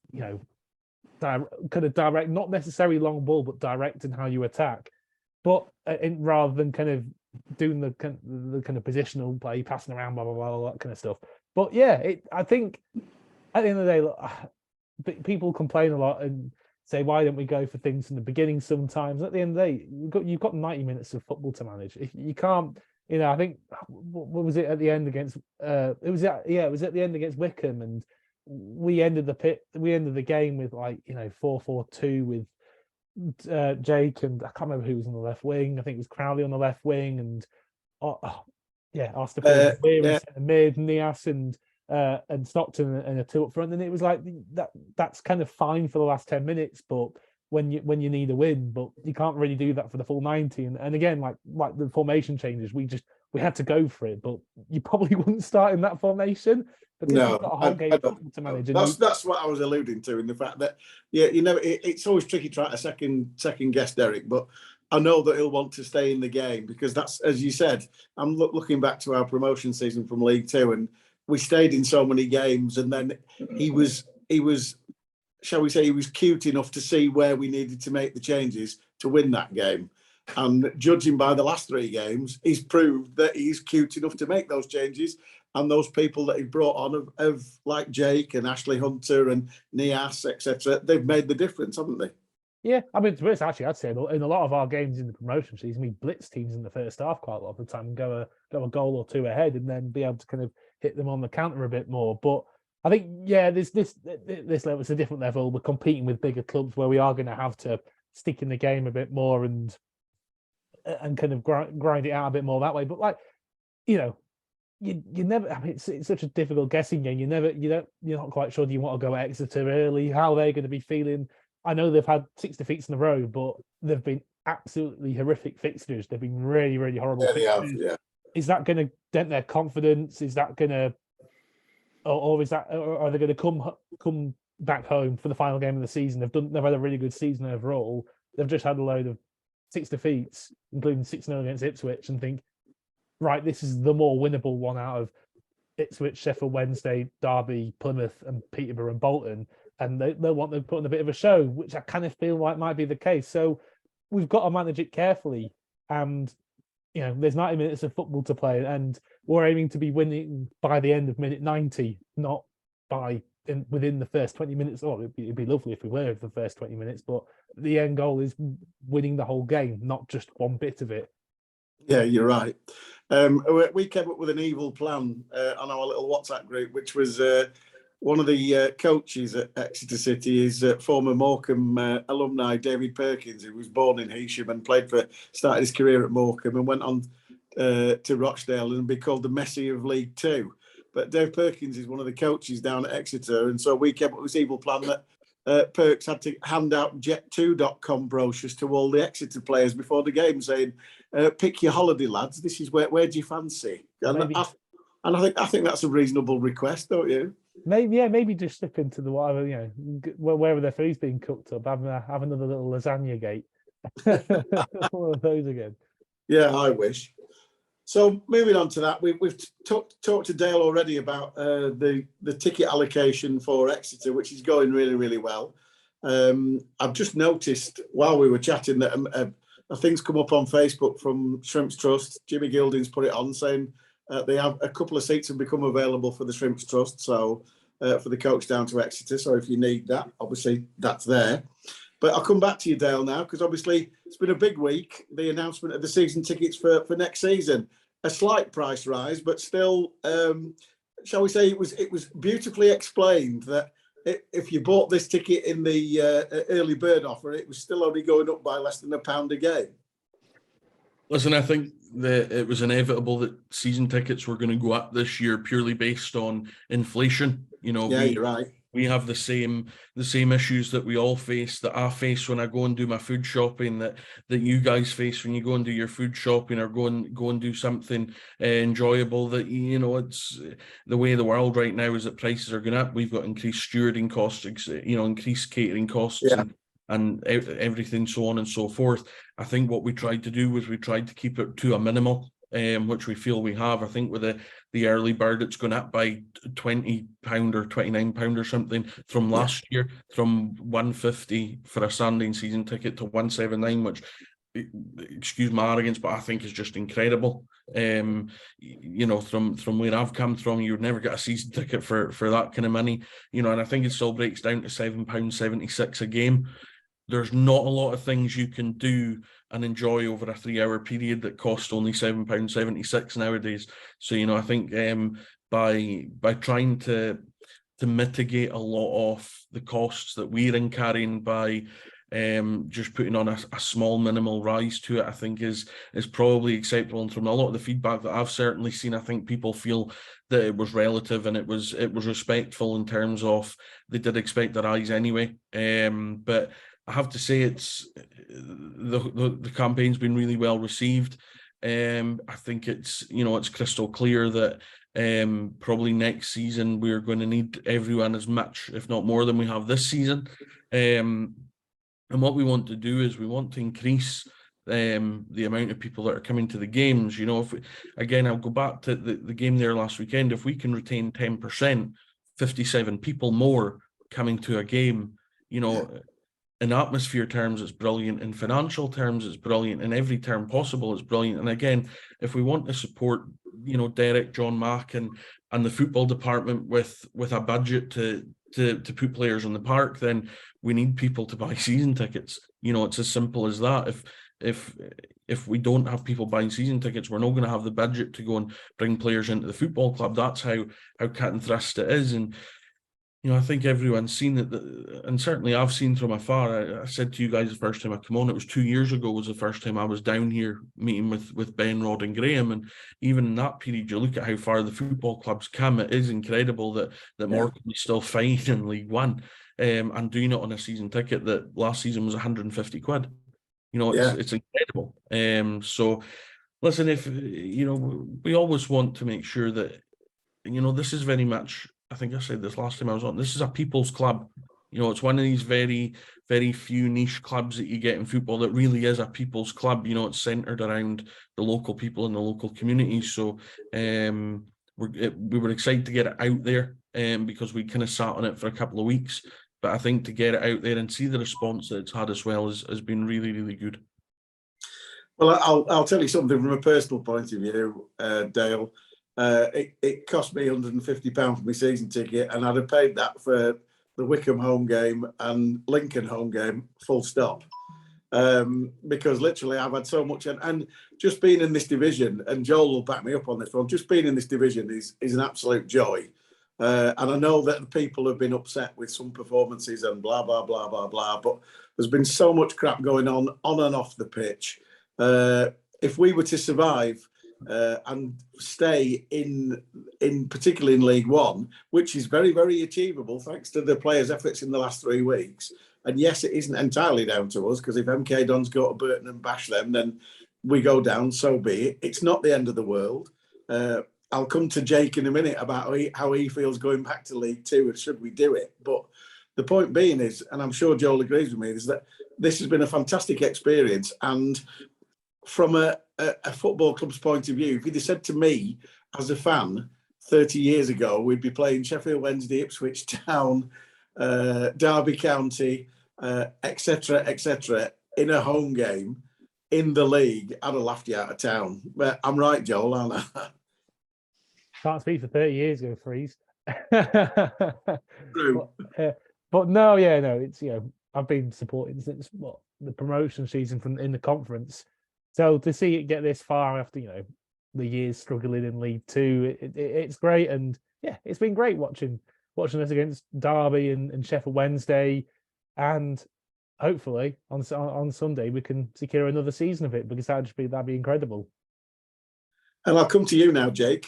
kind of direct, not necessarily long ball, but direct in how you attack. But rather than kind of doing the kind of positional play, passing around, blah blah blah, all that kind of stuff. But yeah, I think at the end of the day, look, people complain a lot and say, why don't we go for things in the beginning sometimes? At the end of the day, you've got 90 minutes of football to manage. If you can't, I think, what was it at the end against? It was at the end against Wickham, and we ended the game with 4-4-2 with Jake, and I can't remember who was on the left wing. I think it was Crowley on the left wing, and Arstaford mid, Nias and Stockton and a two up front. And it was like that's kind of fine for the last 10 minutes, but when you need a win, but you can't really do that for the full 90. And again, like the formation changes, we had to go for it, but you probably wouldn't start in that formation. Because you've got a whole game to manage. That's what I was alluding to, in the fact that it's always tricky trying to second guess Derrick, but I know that he'll want to stay in the game, because that's, as you said, I'm looking back to our promotion season from League Two, and we stayed in so many games, and then he was, shall we say, he was cute enough to see where we needed to make the changes to win that game. And judging by the last three games, he's proved that he's cute enough to make those changes. And those people that he brought on of like Jake and Ashley Hunter and Nias, etc., they've made the difference, haven't they? Yeah, I mean, to be honest, actually, I'd say in a lot of our games in the promotion season, we blitz teams in the first half quite a lot of the time and go a goal or two ahead, and then be able to kind of hit them on the counter a bit more. But I think, this level, it's a different level. We're competing with bigger clubs where we are going to have to stick in the game a bit more and kind of grind it out a bit more that way. But you never. I mean, it's such a difficult guessing game. You're not quite sure. Do you want to go Exeter early? How they're going to be feeling? I know they've had 6 defeats in a row, but they've been absolutely horrific fixtures. They've been really, really horrible. Yeah, they have. fixtures. Yeah. Is that going to dent their confidence? Is that going to, or is that, or are they going to come back home for the final game of the season? They've had a really good season overall. They've just had a load of 6 defeats, including 6-0 against Ipswich, and think, right, this is the more winnable one out of Ipswich, Sheffield Wednesday, Derby, Plymouth, and Peterborough and Bolton. And they'll want to put on a bit of a show, which I kind of feel like might be the case. So we've got to manage it carefully. And, there's 90 minutes of football to play, and we're aiming to be winning by the end of minute 90, not within the first 20 minutes. Oh, it'd be lovely if we were the first 20 minutes, but the end goal is winning the whole game, not just one bit of it. Yeah, you're right. We came up with an evil plan on our little WhatsApp group, which was one of the coaches at Exeter City is former Morecambe alumni David Perkins, who was born in Heysham and started his career at Morecambe and went on to Rochdale and be called the Messi of League Two. But Dave Perkins is one of the coaches down at Exeter, and so we came up with this evil plan that Perks had to hand out jet2.com brochures to all the Exeter players before the game, saying, "Pick your holiday, lads. This is where do you fancy?" And I think that's a reasonable request, don't you? Maybe just slip into the whatever, wherever their food's being cooked up, have another little lasagna gate. One of those again. Yeah, I wish. So moving on to that, we've talked to Dale already about the ticket allocation for Exeter, which is going really, really well. I've just noticed while we were chatting that a thing's come up on Facebook from Shrimps Trust. Jimmy Gilding's put it on saying they have a couple of seats have become available for the Shrimps Trust, so for the coach down to Exeter. So if you need that, obviously that's there. But I'll come back to you, Dale, now, because obviously it's been a big week, the announcement of the season tickets for next season. A slight price rise, but still, shall we say, it was beautifully explained that if you bought this ticket in the early bird offer, it was still only going up by less than £1 a game. Listen, I think that it was inevitable that season tickets were going to go up this year purely based on inflation. Yeah, you're right. We have the same issues that we all face, that I face when I go and do my food shopping, that you guys face when you go and do your food shopping or go and do something enjoyable. That it's the way of the world right now is that prices are going up. We've got increased stewarding costs, increased catering costs, yeah, and everything, so on and so forth. I think what we tried to do was we tried to keep it to a minimal, which we feel we have. I think with the early bird, it's gone up by £20 or £29 or something from last year, from £150 for a standing season ticket to £179, which, excuse my arrogance, but I think is just incredible. From where I've come from, you would never get a season ticket for that kind of money, and I think it still breaks down to £7.76 a game. There's not a lot of things you can do and enjoy over a 3-hour period that cost only £7.76 nowadays. So, I think by trying to mitigate a lot of the costs that we're incurring by just putting on a small minimal rise to it, I think is probably acceptable. And from a lot of the feedback that I've certainly seen, I think people feel that it was relative and it was respectful in terms of they did expect a rise anyway. But I have to say it's the campaign's been really well received. I think it's crystal clear that probably next season we're going to need everyone as much, if not more, than we have this season. And what we want to do is we want to increase the amount of people that are coming to the games. I'll go back to the game there last weekend. If we can retain 10%, 57 people more coming to a game, in atmosphere terms, it's brilliant. In financial terms, it's brilliant. In every term possible, it's brilliant. And again, if we want to support, Derek, John Mack, and the football department with a budget to put players on the park, then we need people to buy season tickets. It's as simple as that. If we don't have people buying season tickets, we're not going to have the budget to go and bring players into the football club. That's how cut and thrust it is. And I think everyone's seen it, and certainly I've seen from afar. I said to you guys the first time I come on, it was 2 years ago was the first time I was down here meeting with Ben, Rod and Graham, and even in that period, you look at how far the football clubs come. It is incredible that Morecambe is still fine in League One, and doing it on a season ticket that last season was 150 quid. It's incredible. So listen, if we always want to make sure that this is very much. I think I said this last time I was on. This is a people's club. It's one of these very, very few niche clubs that you get in football that really is a people's club. It's centered around the local people and the local communities. So we were excited to get it out there because we kind of sat on it for a couple of weeks. But I think to get it out there and see the response that it's had as well has been really, really good. Well, I'll tell you something from a personal point of view, Dale. It cost me £150 for my season ticket, and I'd have paid that for the Wickham home game and Lincoln home game, full stop. Because literally I've had so much, and just being in this division, and Joel will back me up on this one, just being in this division is an absolute joy. And I know that people have been upset with some performances and blah, blah, blah, blah, blah, but there's been so much crap going on and off the pitch. If we were to survive and stay in particularly in League One, which is very, very achievable thanks to the players' efforts in the last 3 weeks. And yes, it isn't entirely down to us, because if MK Dons go to Burton and bash them, then we go down, so be it. It's not the end of the world. I'll come to Jake in a minute about how he feels going back to League Two and should we do it. But the point being is, and I'm sure Joel agrees with me, is that this has been a fantastic experience. And from a football club's point of view, if you'd have said to me as a fan 30 years ago, we'd be playing Sheffield Wednesday, Ipswich Town, Derby County, etc., in a home game in the league, I'd have laughed you out of town. But I'm right, Joel, aren't I? Can't speak for 30 years ago, Freeze. True. But no, it's I've been supporting since the promotion season in the conference. So to see it get this far after the years struggling in League Two, it's great, and it's been great watching us against Derby and Sheffield Wednesday, and hopefully on Sunday we can secure another season of it, because that'd be incredible. And I'll come to you now, Jake.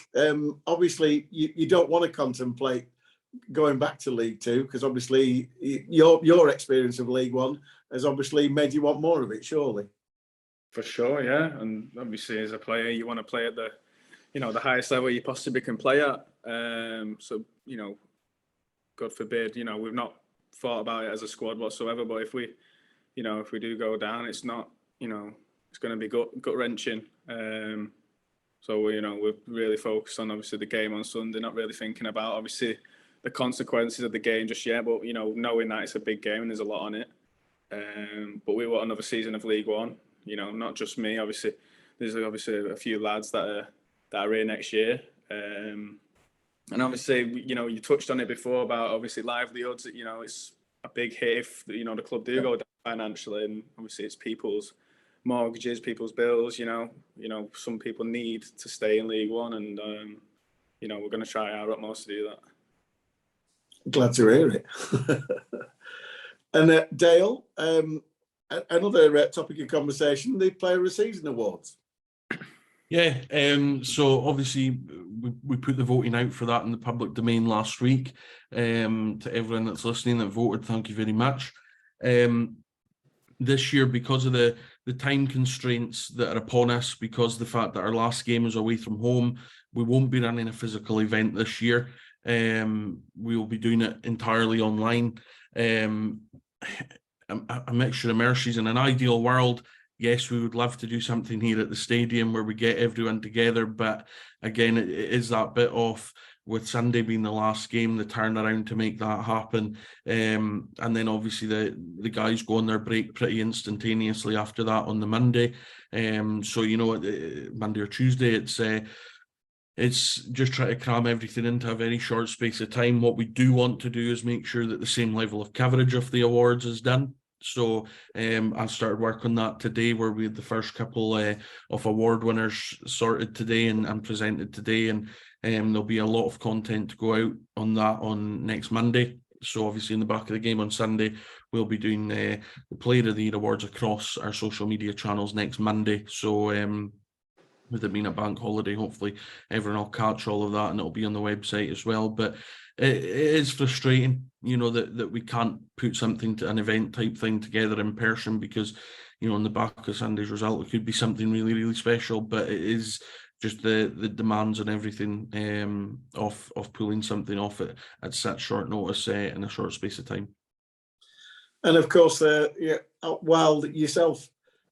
Obviously, you don't want to contemplate going back to League Two, because obviously your experience of League One has obviously made you want more of it, surely. For sure, yeah. And obviously, as a player, you want to play at the highest level you possibly can play at. So, God forbid, we've not thought about it as a squad whatsoever. But if we do go down, it's not, it's going to be gut wrenching. So we're really focused on obviously the game on Sunday, not really thinking about obviously the consequences of the game just yet. But knowing that it's a big game and there's a lot on it. But we want another season of League One. Not just me. Obviously, there's obviously a few lads that are here next year. And obviously, you touched on it before about obviously livelihoods. It's a big hit if the club do go down financially, and obviously it's people's mortgages, people's bills. Some people need to stay in League One, and we're going to try our utmost to do that. Glad to hear it. And Dale, another topic of conversation: the Player of the Season awards. Yeah, so obviously we put the voting out for that in the public domain last week. To everyone that's listening that voted, thank you very much. This year, because of the time constraints that are upon us, because the fact that our last game is away from home, we won't be running a physical event this year. We will be doing it entirely online. A mixture of mercies. In an ideal world, yes, we would love to do something here at the stadium where we get everyone together, but again, it is that bit off with Sunday being the last game, the turnaround to make that happen. And then obviously the guys go on their break pretty instantaneously after that on the Monday. So Monday or Tuesday, it's just try to cram everything into a very short space of time. What we do want to do is make sure that the same level of coverage of the awards is done. So I started work on that today, where we had the first couple of award winners sorted today and presented today, and there'll be a lot of content to go out on that on next Monday. So obviously in the back of the game on Sunday, we'll be doing the Player of the Year awards across our social media channels next Monday. So with it being a bank holiday, hopefully everyone will catch all of that and it'll be on the website as well. But it is frustrating, that we can't put something to an event type thing together in person because, on the back of Sunday's result, it could be something really, really special, but it is just the demands and everything of pulling something off at such short notice in a short space of time. And of course, while yourself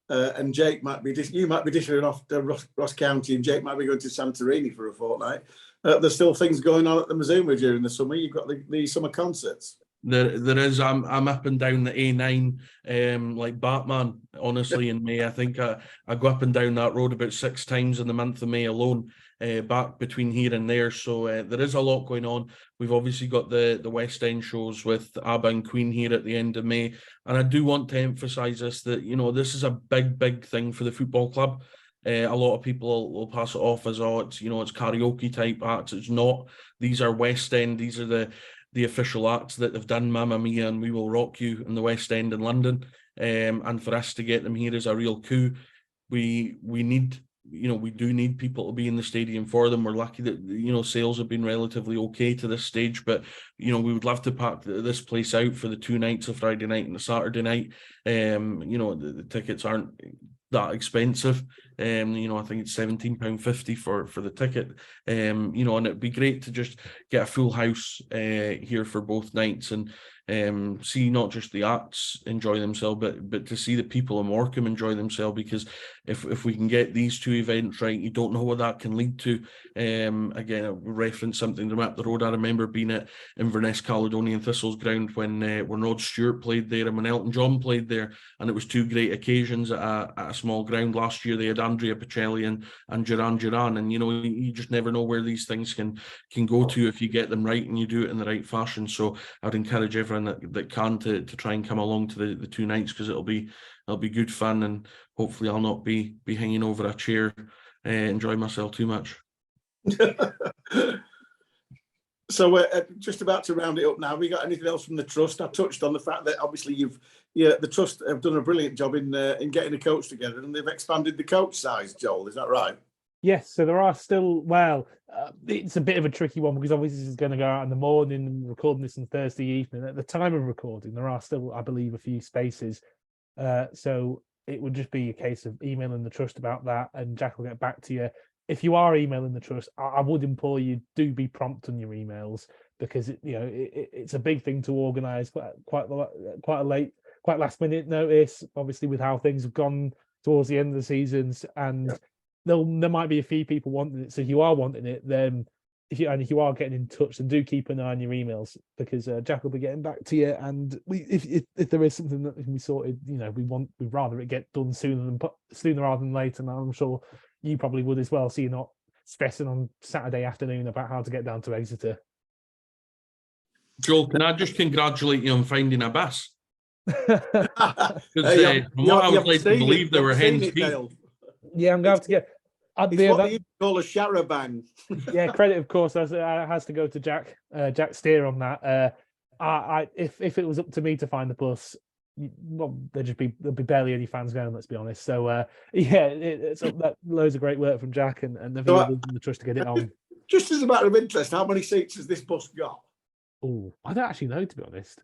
and Jake might be dishing off to Ross County, and Jake might be going to Santorini for a fortnight. There's still things going on at the Mazuma during the summer. You've got the summer concerts. There is. I'm up and down the A9 like Batman. Honestly, in May, I think I go up and down that road about 6 times in the month of May alone. Back between here and there, so there is a lot going on. We've obviously got the West End shows with ABBA and Queen here at the end of May, and I do want to emphasise this that this is a big thing for the football club. A lot of people will pass it off as it's karaoke type acts. It's not. These are West End. These are the official acts that have done Mamma Mia and We Will Rock You in the West End in London. And for us to get them here is a real coup. We need. We do need people to be in the stadium for them. We're lucky that, sales have been relatively okay to this stage, but, we would love to pack this place out for the 2 nights, a Friday night and a Saturday night. The tickets aren't that expensive. I think it's £17.50 for the ticket. And it'd be great to just get a full house here for both nights and see not just the acts enjoy themselves, but to see the people in Morecambe enjoy themselves, because if we can get these 2 events right, you don't know what that can lead to. Again, I reference something from up the road. I remember being at Inverness Caledonian Thistles ground when Rod Stewart played there and when Elton John played there, and it was 2 great occasions at a small ground. Last year they had Andrea Bocelli and Duran Duran, and you just never know where these things can go to if you get them right and you do it in the right fashion. So I'd encourage everyone that can to try and come along to the 2 nights, because it'll be good fun, and hopefully I'll not be hanging over a chair enjoying myself too much. So we're just about to round it up now. Have you got anything else from the trust? I touched on the fact that obviously the trust have done a brilliant job in getting a coach together, and they've expanded the coach size. Joel, is that right? Yes, so there are still, it's a bit of a tricky one because obviously this is going to go out in the morning and recording this on Thursday evening. At the time of recording, there are still, I believe, a few spaces. So it would just be a case of emailing the trust about that, and Jack will get back to you. If you are emailing the trust, I would implore you, do be prompt on your emails, because it's a big thing to organise quite last minute notice, obviously with how things have gone towards the end of the seasons, and yeah. There might be a few people wanting it. So if you are wanting it, then if you are getting in touch, then do keep an eye on your emails, because Jack will be getting back to you. And if there is something that can be sorted, we'd rather it get done sooner rather than later. And I'm sure you probably would as well, so you're not stressing on Saturday afternoon about how to get down to Exeter. Joel, can I just congratulate you on finding a bus? Because from what I was led to believe, there were hen's teeth. Yeah, I'm going to get. It's what you call a charabang. Yeah, credit, of course, has to go to Jack Steer on that. If it was up to me to find the bus, well, there'd be barely any fans going. Let's be honest. So it's loads of great work from Jack and the trust to get it on. Just as a matter of interest, how many seats has this bus got? Oh, I don't actually know, to be honest.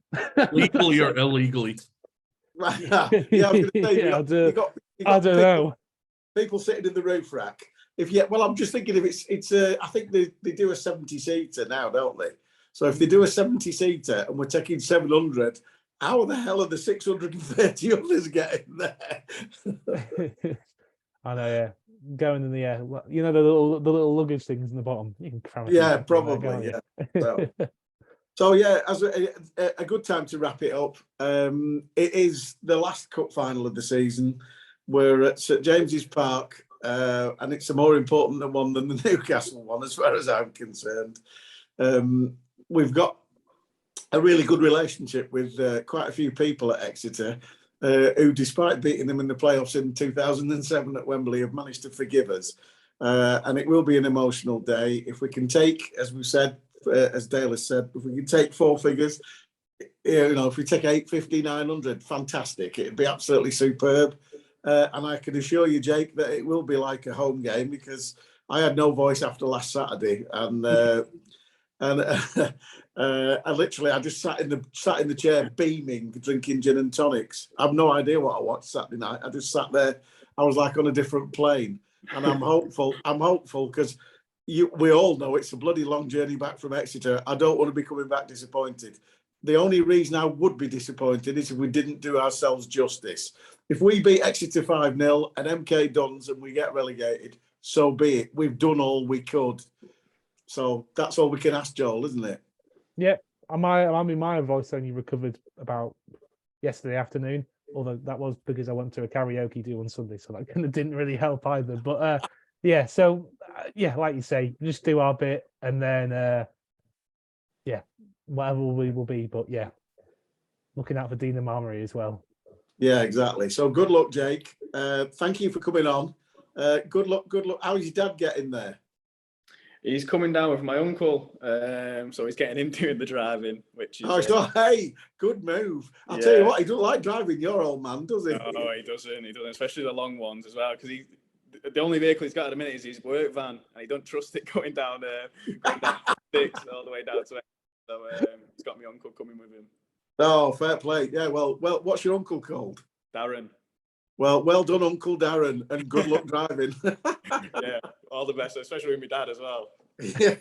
Legally or illegally? Right. Yeah, I was going to say, I don't know. People sitting in the roof rack. I'm just thinking if it's I think they do a 70-seater now, don't they? So if they do a 70-seater and we're taking 700, how the hell are the 630 others getting there? I know, yeah. Going in the air, the little luggage things in the bottom. You can cram it. Yeah, probably. Yeah. So yeah, as a good time to wrap it up. It is the last cup final of the season. We're at St James's Park, and it's a more important one than the Newcastle one, as far as I'm concerned. We've got a really good relationship with quite a few people at Exeter, who, despite beating them in the playoffs in 2007 at Wembley, have managed to forgive us. And it will be an emotional day. If we can take, as we said, as Dale has said, if we can take 4 figures, you know, if we take 850, 900, fantastic. It'd be absolutely superb. And I can assure you, Jake, that it will be like a home game because I had no voice after last Saturday, and I literally just sat in the chair beaming, drinking gin and tonics. I've no idea what I watched Saturday night. I just sat there. I was like on a different plane, and I'm hopeful. I'm hopeful because we all know it's a bloody long journey back from Exeter. I don't want to be coming back disappointed. The only reason I would be disappointed is if we didn't do ourselves justice. If we beat Exeter 5-0 and MK Duns and we get relegated, so be it. We've done all we could. So that's all we can ask, Joel, isn't it? Yeah, my voice only recovered about yesterday afternoon, although that was because I went to a karaoke do on Sunday, so that kind of didn't really help either. But yeah, so yeah, like you say, just do our bit, and then yeah, whatever we will be. But yeah, looking out for Dina Marmory as well. Yeah, exactly. So good luck, Jake. Thank you for coming on. Good luck. How's your dad getting there? He's coming down with my uncle, so he's getting him doing the driving, which is... hey, good move. I'll tell you what, he doesn't like driving your old man, does he? No, he doesn't, especially the long ones as well, because the only vehicle he's got at the minute is his work van, and he don't trust it going down 6 all the way down to it. So he's got my uncle coming with him. Oh, fair play. Yeah, well, what's your uncle called? Darren. Well done, Uncle Darren, and good luck driving. Yeah, all the best, especially with my dad as well. Yeah.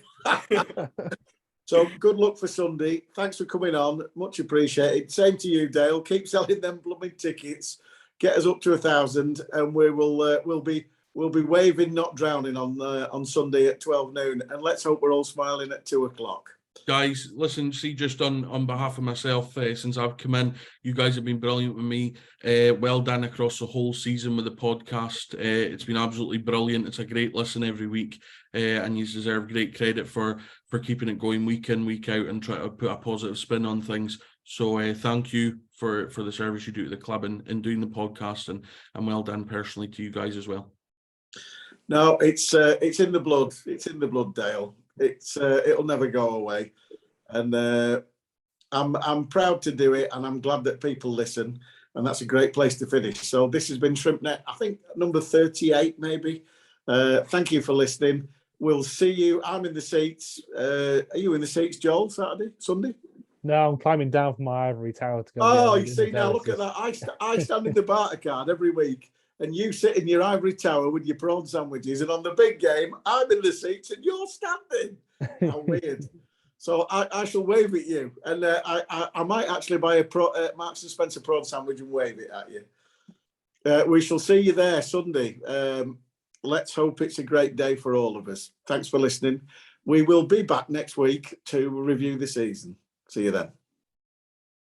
So good luck for Sunday. Thanks for coming on. Much appreciated. Same to you, Dale. Keep selling them blooming tickets. Get us up to 1,000, and we'll be waving, not drowning on Sunday at 12 noon. And let's hope we're all smiling at 2 o'clock. Guys, listen, see, just on behalf of myself, since I've come in, you guys have been brilliant with me. Well done across the whole season with the podcast. It's been absolutely brilliant. It's a great listen every week, and you deserve great credit for keeping it going week in, week out, and try to put a positive spin on things. So thank you for the service you do to the club and doing the podcast, and well done personally to you guys as well. No, it's in the blood. It's in the blood, Dale. It'll never go away, and I'm proud to do it, and I'm glad that people listen, and that's a great place to finish. So this has been ShrimpNet, I think number 38 maybe. Thank you for listening. We'll see you. I'm in the seats. Are you in the seats, Joel? Sunday? No, I'm climbing down from my ivory tower to go. Oh, you see now, look at that. I stand in the barter card every week, and you sit in your ivory tower with your prawn sandwiches, and on the big game, I'm in the seats and you're standing. How weird. So I shall wave at you, and I might actually buy a Marks and Spencer prawn sandwich and wave it at you. We shall see you there Sunday. Let's hope it's a great day for all of us. Thanks for listening. We will be back next week to review the season. See you then.